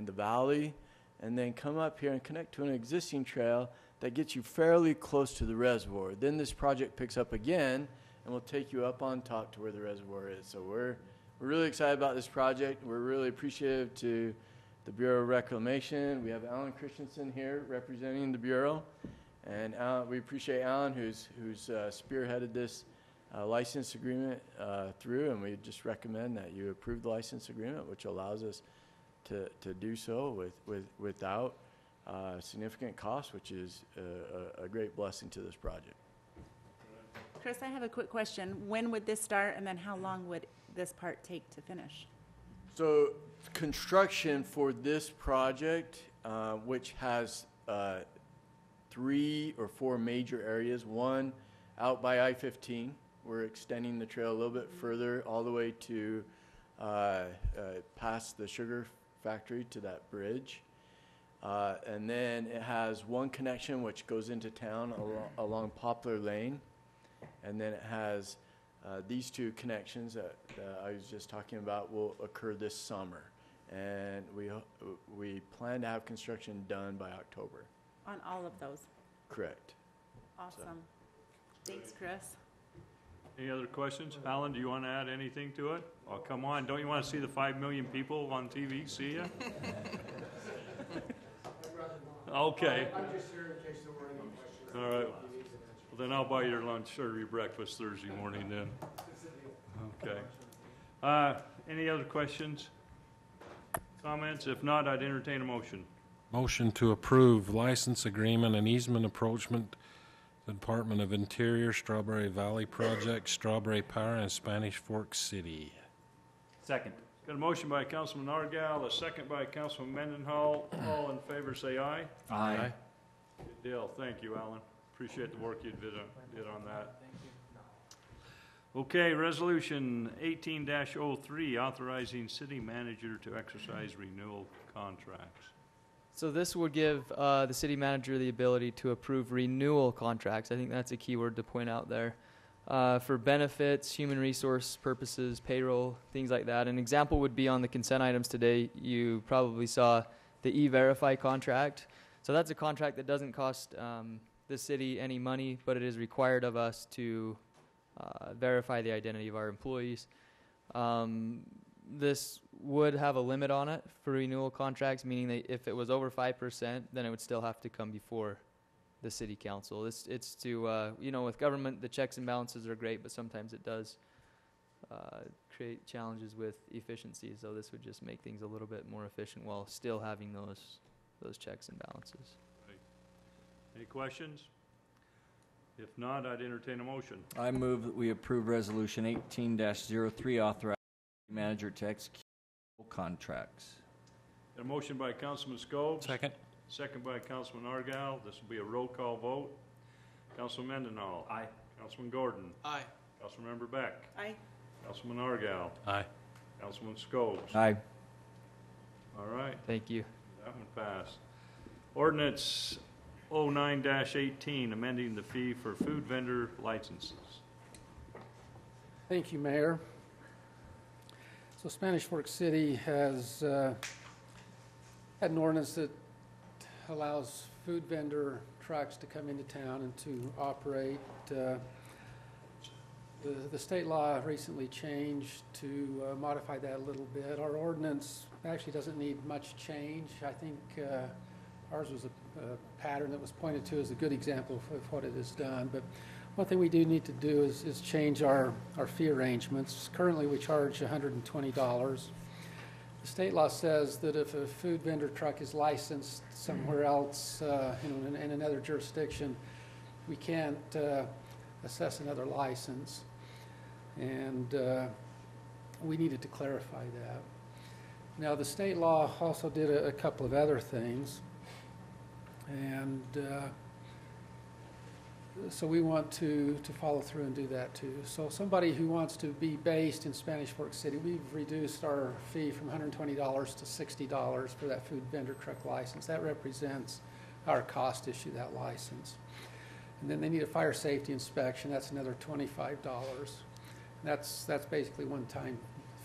the valley, and then come up here and connect to an existing trail that gets you fairly close to the reservoir. Then this project picks up again, and will take you up on top to where the reservoir is. So we're really excited about this project. We're really appreciative to the Bureau of Reclamation. We have Alan Christensen here representing the Bureau. And we appreciate Alan, who's spearheaded this license agreement through, and we just recommend that you approve the license agreement, which allows us to do so without significant cost, which is a great blessing to this project.
Chris, I have a quick question. When would this start, and then how long would this part take to finish?
So construction for this project, which has 3 or 4 major areas. One, out by I-15. We're extending the trail a little bit further, all the way to past the sugar factory to that bridge. And then it has one connection which goes into town along Poplar Lane. And then it has these 2 connections that I was just talking about will occur this summer. And we plan to have construction done by October.
On all of those?
Correct.
Awesome. Thanks, Chris.
Any other questions? Alan, do you want to add anything to it? Oh, come on, don't you want to see the 5 million people on TV see you? Okay.
I'm just here in case there were any questions.
All right. Well, then I'll buy your lunch or your breakfast Thursday morning then. Okay. Any other questions? Comments? If not, I'd entertain a motion.
Motion to approve license agreement and easement approachment, the Department of Interior, Strawberry Valley Project, Strawberry Power, and Spanish Fork City.
Second.
Got a motion by Councilman Argal, a second by Councilman Mendenhall. All in favor say aye.
Aye.
Good deal. Thank you, Alan. Appreciate the work you did on that. Okay, resolution 18-03, authorizing city manager to exercise renewal contracts.
So this would give the city manager the ability to approve renewal contracts. I think that's a key word to point out there. For benefits, human resource purposes, payroll, things like that. An example would be on the consent items today. You probably saw the E-Verify contract. So that's a contract that doesn't cost the city any money, but it is required of us to verify the identity of our employees. This would have a limit on it for renewal contracts, meaning that if it was over 5%, then it would still have to come before the city council. It's to, with government, the checks and balances are great, but sometimes it does create challenges with efficiency. So this would just make things a little bit more efficient while still having those checks and balances.
Right. Any questions? If not, I'd entertain a motion.
I move that we approve Resolution 18-03, authorizing the manager to execute contracts.
Got a motion by Councilman Scobes.
Second.
Second by Councilman Argal. This will be a roll call vote. Councilman Mendenhall.
Aye.
Councilman Gordon.
Aye.
Councilmember Beck.
Aye.
Councilman Argal.
Aye.
Councilman Scobes.
Aye.
All right,
Thank you.
that one passed. Ordinance 09-18, amending the fee for food vendor licenses.
Thank you, Mayor. So Spanish Fork City has had an ordinance that allows food vendor trucks to come into town and to operate. The state law recently changed to modify that a little bit. Our ordinance actually doesn't need much change. I think ours was a pattern that was pointed to as a good example of what it has done. But one thing we do need to do is change our fee arrangements. Currently, we charge $120. The state law says that if a food vendor truck is licensed somewhere else, in another jurisdiction, we can't assess another license. And we needed to clarify that. Now, the state law also did a couple of other things. And so we want to follow through and do that too. So somebody who wants to be based in Spanish Fork City, we've reduced our fee from $120 to $60 for that food vendor truck license. That represents our cost to issue that license. And then they need a fire safety inspection. That's another $25. That's basically one-time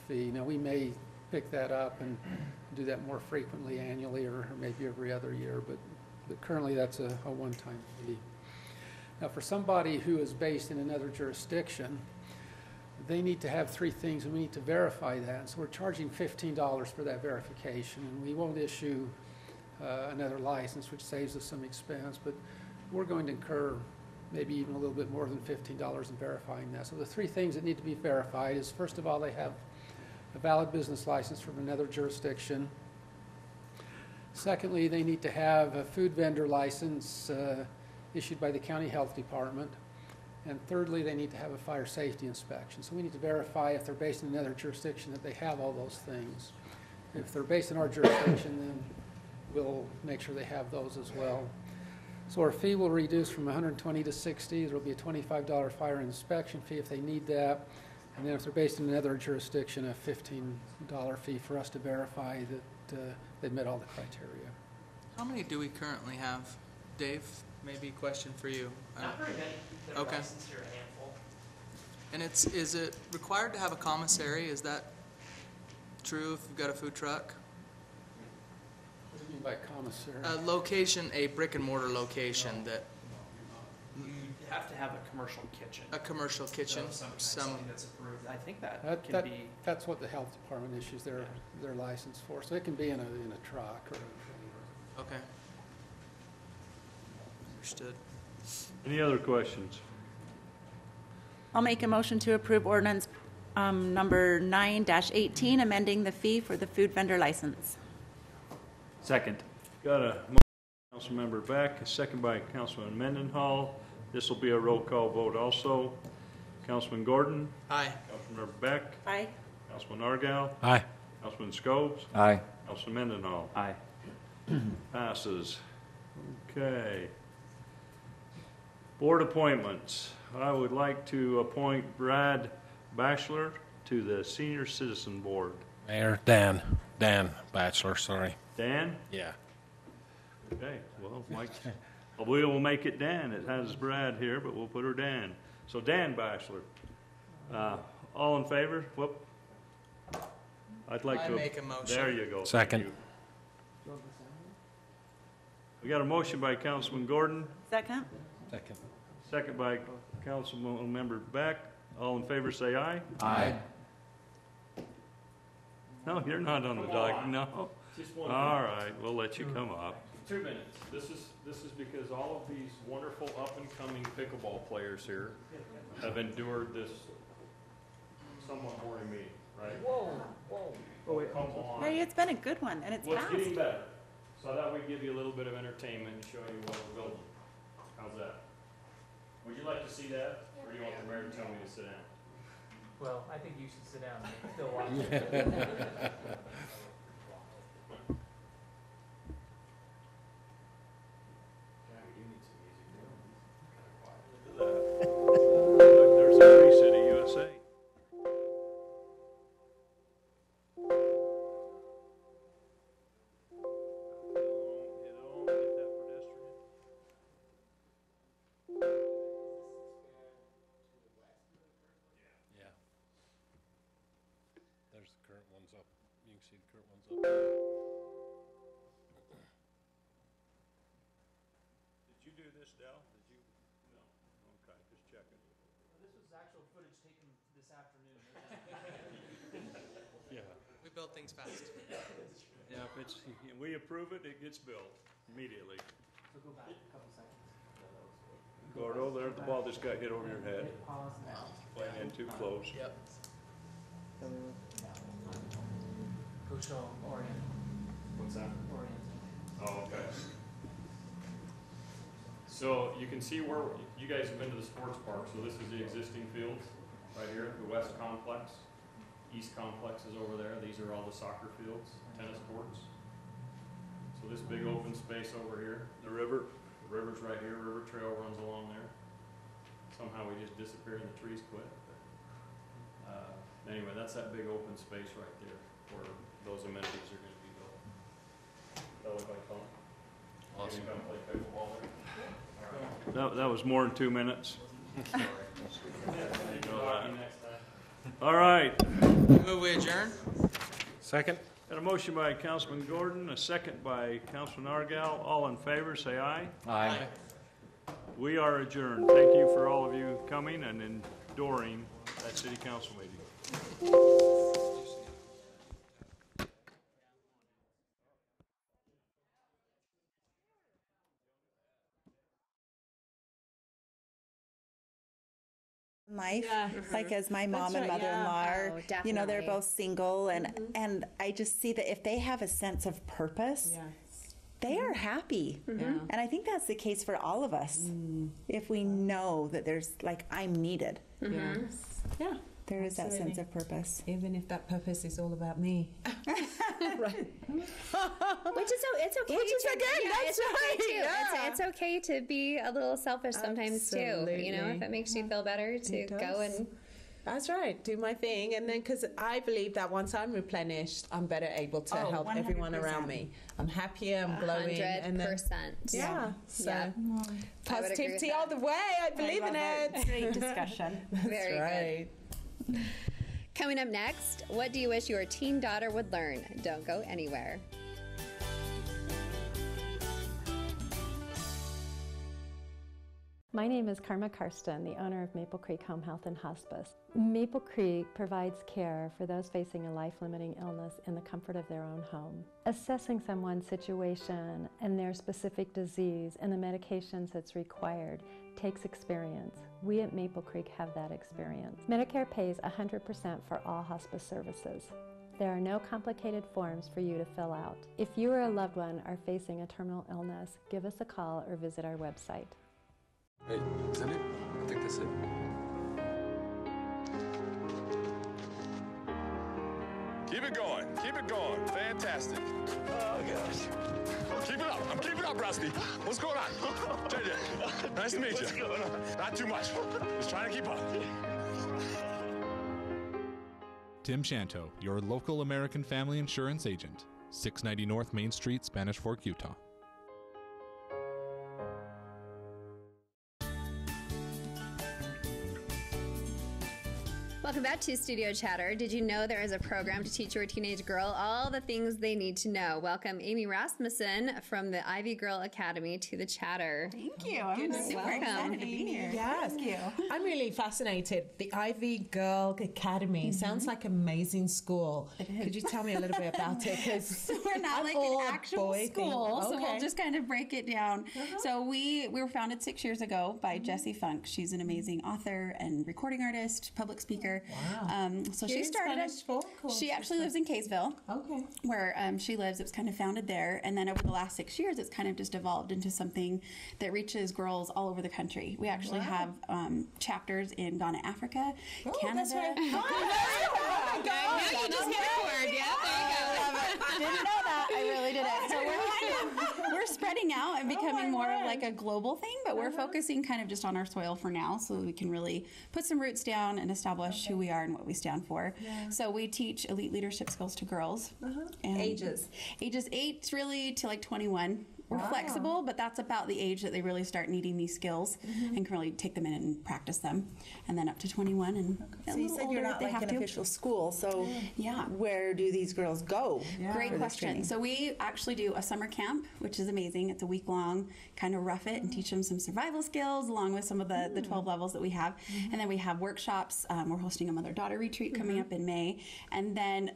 fee. Now, we may pick that up and do that more frequently annually or maybe every other year, but currently that's a one-time fee. Now, for somebody who is based in another jurisdiction, they need to have three things, and we need to verify that. And so we're charging $15 for that verification, and we won't issue another license, which saves us some expense, but we're going to incur maybe even a little bit more than $15 in verifying that. So the three things that need to be verified is, first of all, they have a valid business license from another jurisdiction. Secondly, they need to have a food vendor license issued by the county health department. And thirdly, they need to have a fire safety inspection. So we need to verify if they're based in another jurisdiction that they have all those things. If they're based in our jurisdiction, then we'll make sure they have those as well. So our fee will reduce from $120 to $60. There will be a $25 fire inspection fee if they need that. And then if they're based in another jurisdiction, a $15 fee for us to verify that they met all the criteria.
How many do we currently have? Dave, maybe a question for you.
Not very many that are
Okay.
licensed here, a handful.
And is it required to have a commissary? Is that true if you've got a food truck?
What do you mean by commissary?
A location, a brick and mortar location that,
You have to have a commercial kitchen.
a commercial kitchen,
Something that's approved. I think that can be.
That's what the health department issues their license for. So it can be in a truck or.
Okay. Understood.
Any other questions?
I'll make a motion to approve ordinance number 9-18, amending the fee for the food vendor license.
Second.
Got a motion by Councilmember Beck, a second by Councilman Mendenhall. This will be a roll call vote also. Councilman Gordon?
Aye.
Councilmember Beck?
Aye.
Councilman Argal?
Aye.
Councilman Scobes?
Aye.
Councilman Mendenhall?
Aye.
Passes. Okay. Board appointments. I would like to appoint Brad Bachelor to the Senior Citizen Board.
Mayor, Dan Bachelor, sorry.
Dan?
Yeah.
Okay, well, Mike, we will make it Dan. It has Brad here, but we'll put her Dan. So Dan Bachelor. All in favor? Whoop. I'd like
I
to.
make a motion.
There you go. Thank
Second.
you. We got a motion by Councilman Gordon,
Second?
Second.
second by Councilmember Beck. All in favor, say aye.
Aye.
No, you're not on the dock, no.
Just one.
All right, we'll let you come up.
2 minutes. This is because all of these wonderful up-and-coming pickleball players here have endured this somewhat boring meeting, right?
Whoa.
Oh, wait. Come on.
Hey, it's been a good one, and it's
Well, it's
fast.
getting better. So I thought we'd give you a little bit of entertainment and show you what we're building. How's that? Would you like to see that, or do you want the mayor to tell me to sit down?
Well, I think you should sit down and still watch.
There's a Free City, USA.
Yeah. There's the current ones up. You can see the current ones up.
Did you do this, Dell? Did you? No. Okay, just checking.
This was actual footage taken this afternoon.
Yeah.
We build things fast.
Yeah, if it's, we approve it, it gets billed immediately.
So go back a couple seconds.
Gordo, there, the ball just got hit over your head.
Pause now.
Playing in too close.
Yep.
Go show Orient.
What's that?
Orient.
Oh, okay. So you can see where, you guys have been to the sports park, so this is the existing fields, right here, the west complex. East complex is over there, these are all the soccer fields, tennis courts. So this big open space over here, the river's right here, river trail runs along there. Somehow we just disappeared and the trees quit. Anyway, that's that big open space right there where those amenities are gonna be built. That look like fun? Awesome. You gonna come play pickleball there?
That was more than 2 minutes.
You know that. Next time.
All right.
Move we adjourn?
Second?
Got a motion by Councilman Gordon, a second by Councilman Argal. All in favor, say aye.
Aye.
We are adjourned. Thank you for all of you coming and enduring that city council meeting.
Life, like as my mom and mother-in-law are, you know, they're both single, and I just see that if they have a sense of purpose,
they are happy. And I think that's the case for all of us. If we know that there's, like, I'm needed.
Yeah.
There is that sense of purpose.
Even if that purpose is all about me.
Right.
Which is it's okay.
Which is
to,
again,
yeah,
that's
it's okay
right.
too.
Yeah.
It's okay to be a little selfish sometimes too. You know, if it makes you feel better to go and.
That's right. Do my thing, and then because I believe that once I'm replenished, I'm better able to help
100%.
everyone around me. I'm happier. I'm glowing.
100%.
Yeah. So
Yeah.
positivity all the way. I believe in it.
Great discussion.
Very
right.
good. Coming up next, what do you wish your teen daughter would learn? Don't go anywhere.
My name is Karma Karsten, the owner of Maple Creek Home Health and Hospice. Maple Creek provides care for those facing a life-limiting illness in the comfort of their own home. Assessing someone's situation and their specific disease and the medications that's required takes experience. We at Maple Creek have that experience. Medicare pays 100% for all hospice services. There are no complicated forms for you to fill out. If you or a loved one are facing a terminal illness, give us a call or visit our website.
Wait, is that it? I think that's it.
Keep it going. Keep it going. Fantastic. Oh, gosh. Keep it up. I'm keeping up, Rusty. What's going on? JJ, nice to meet you. What's going on? Not too much. Just trying to keep up.
Tim Shanto, your local American Family Insurance agent. 690 North Main Street, Spanish Fork, Utah.
Welcome back to Studio Chatter. Did you know there is a program to teach your teenage girl all the things they need to know? Welcome Amy Rasmussen from the Ivy Girl Academy to the Chatter.
Thank you. I'm super excited to be here.
Yes.
Thank you.
I'm really fascinated. The Ivy Girl Academy sounds like an amazing school. Could you tell me a little bit about it?
So we're not like an actual school, so we'll just kind of break it down. So we were founded 6 years ago by Jessie Funk. She's an amazing author and recording artist, public speaker.
Wow.
So she started us. She actually lives in Kaysville.
Okay.
Where she lives. It was kind of founded there, and then over the last 6 years, it's kind of just evolved into something that reaches girls all over the country. We actually have chapters in Ghana, Africa, Canada.
That's right.
Oh my God!
Now you just hit record. Yeah, there you go.
Didn't know that. I really didn't. So we're spreading out and becoming more of like a global thing, but we're focusing kind of just on our soil for now, so we can really put some roots down and establish who we are and what we stand for. So we teach elite leadership skills to girls. And ages 8 really to like 21. We're flexible, but that's about the age that they really start needing these skills and can really take them in and practice them. And then up to 21 and
So you said you're not like an official school, so where do these girls go?
Great question. So we actually do a summer camp, which is amazing. It's a week long, kind of rough it and teach them some survival skills along with some of the 12 levels that we have. And then we have workshops. We're hosting a mother-daughter retreat coming up in May. And then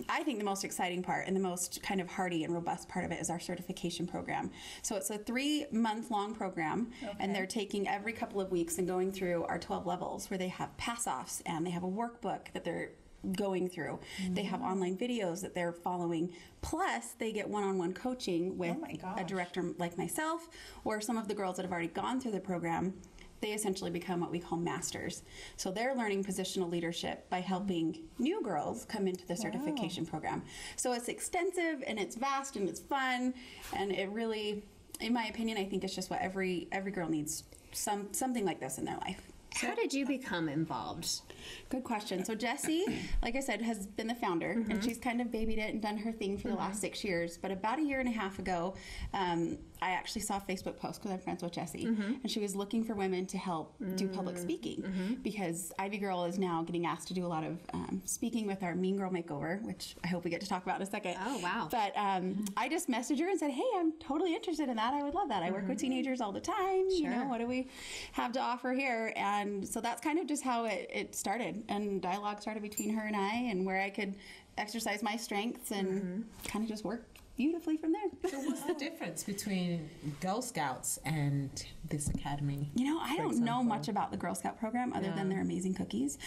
I think the most exciting part and the most kind of hearty and robust part of it is our certification program. So it's a 3-month-long program, and they're taking every couple of weeks and going through our 12 levels where they have pass-offs and they have a workbook that they're going through. They have online videos that they're following. Plus, they get one-on-one coaching with a director like myself or some of the girls that have already gone through the program. They essentially become what we call masters. So they're learning positional leadership by helping new girls come into the certification program. So it's extensive and it's vast and it's fun, and it really, in my opinion, I think it's just what every girl needs, something like this in their life.
How did you become involved?
Good question. So Jessie, like I said, has been the founder, and she's kind of babied it and done her thing for the last 6 years. But about 1.5 years ago, I actually saw a Facebook post because I'm friends with Jessie, and she was looking for women to help do public speaking because Ivy Girl is now getting asked to do a lot of speaking with our Mean Girl Makeover, which I hope we get to talk about in a second.
Oh, wow.
But I just messaged her and said, hey, I'm totally interested in that. I would love that. I work with teenagers all the time. You know, what do we have to offer here? And so that's kind of just how it started. And dialogue started between her and I, and where I could exercise my strengths and kind of just work beautifully from there.
So what's the difference between Girl Scouts and this academy?
You know, I don't know much about the Girl Scout program other than their amazing cookies.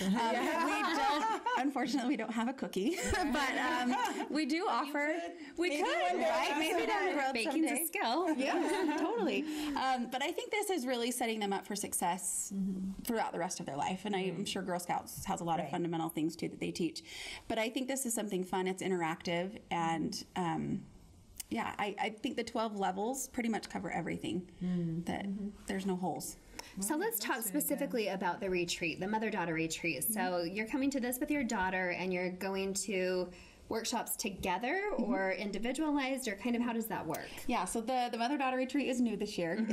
Unfortunately, we don't have a cookie, but we do offer. We could, right? Maybe down the road
Baking's a skill.
Yeah, totally. But I think this is really setting them up for success throughout the rest of their life. And I'm sure Girl Scouts has a lot of fundamental things too that they teach. But I think this is something fun. It's interactive, and I think the 12 levels pretty much cover everything. That there's no holes.
So let's talk specifically about the retreat, the mother-daughter retreat. So you're coming to this with your daughter, and you're going to workshops together or individualized, or kind of how does that work?
Yeah, so the mother-daughter retreat is new this year.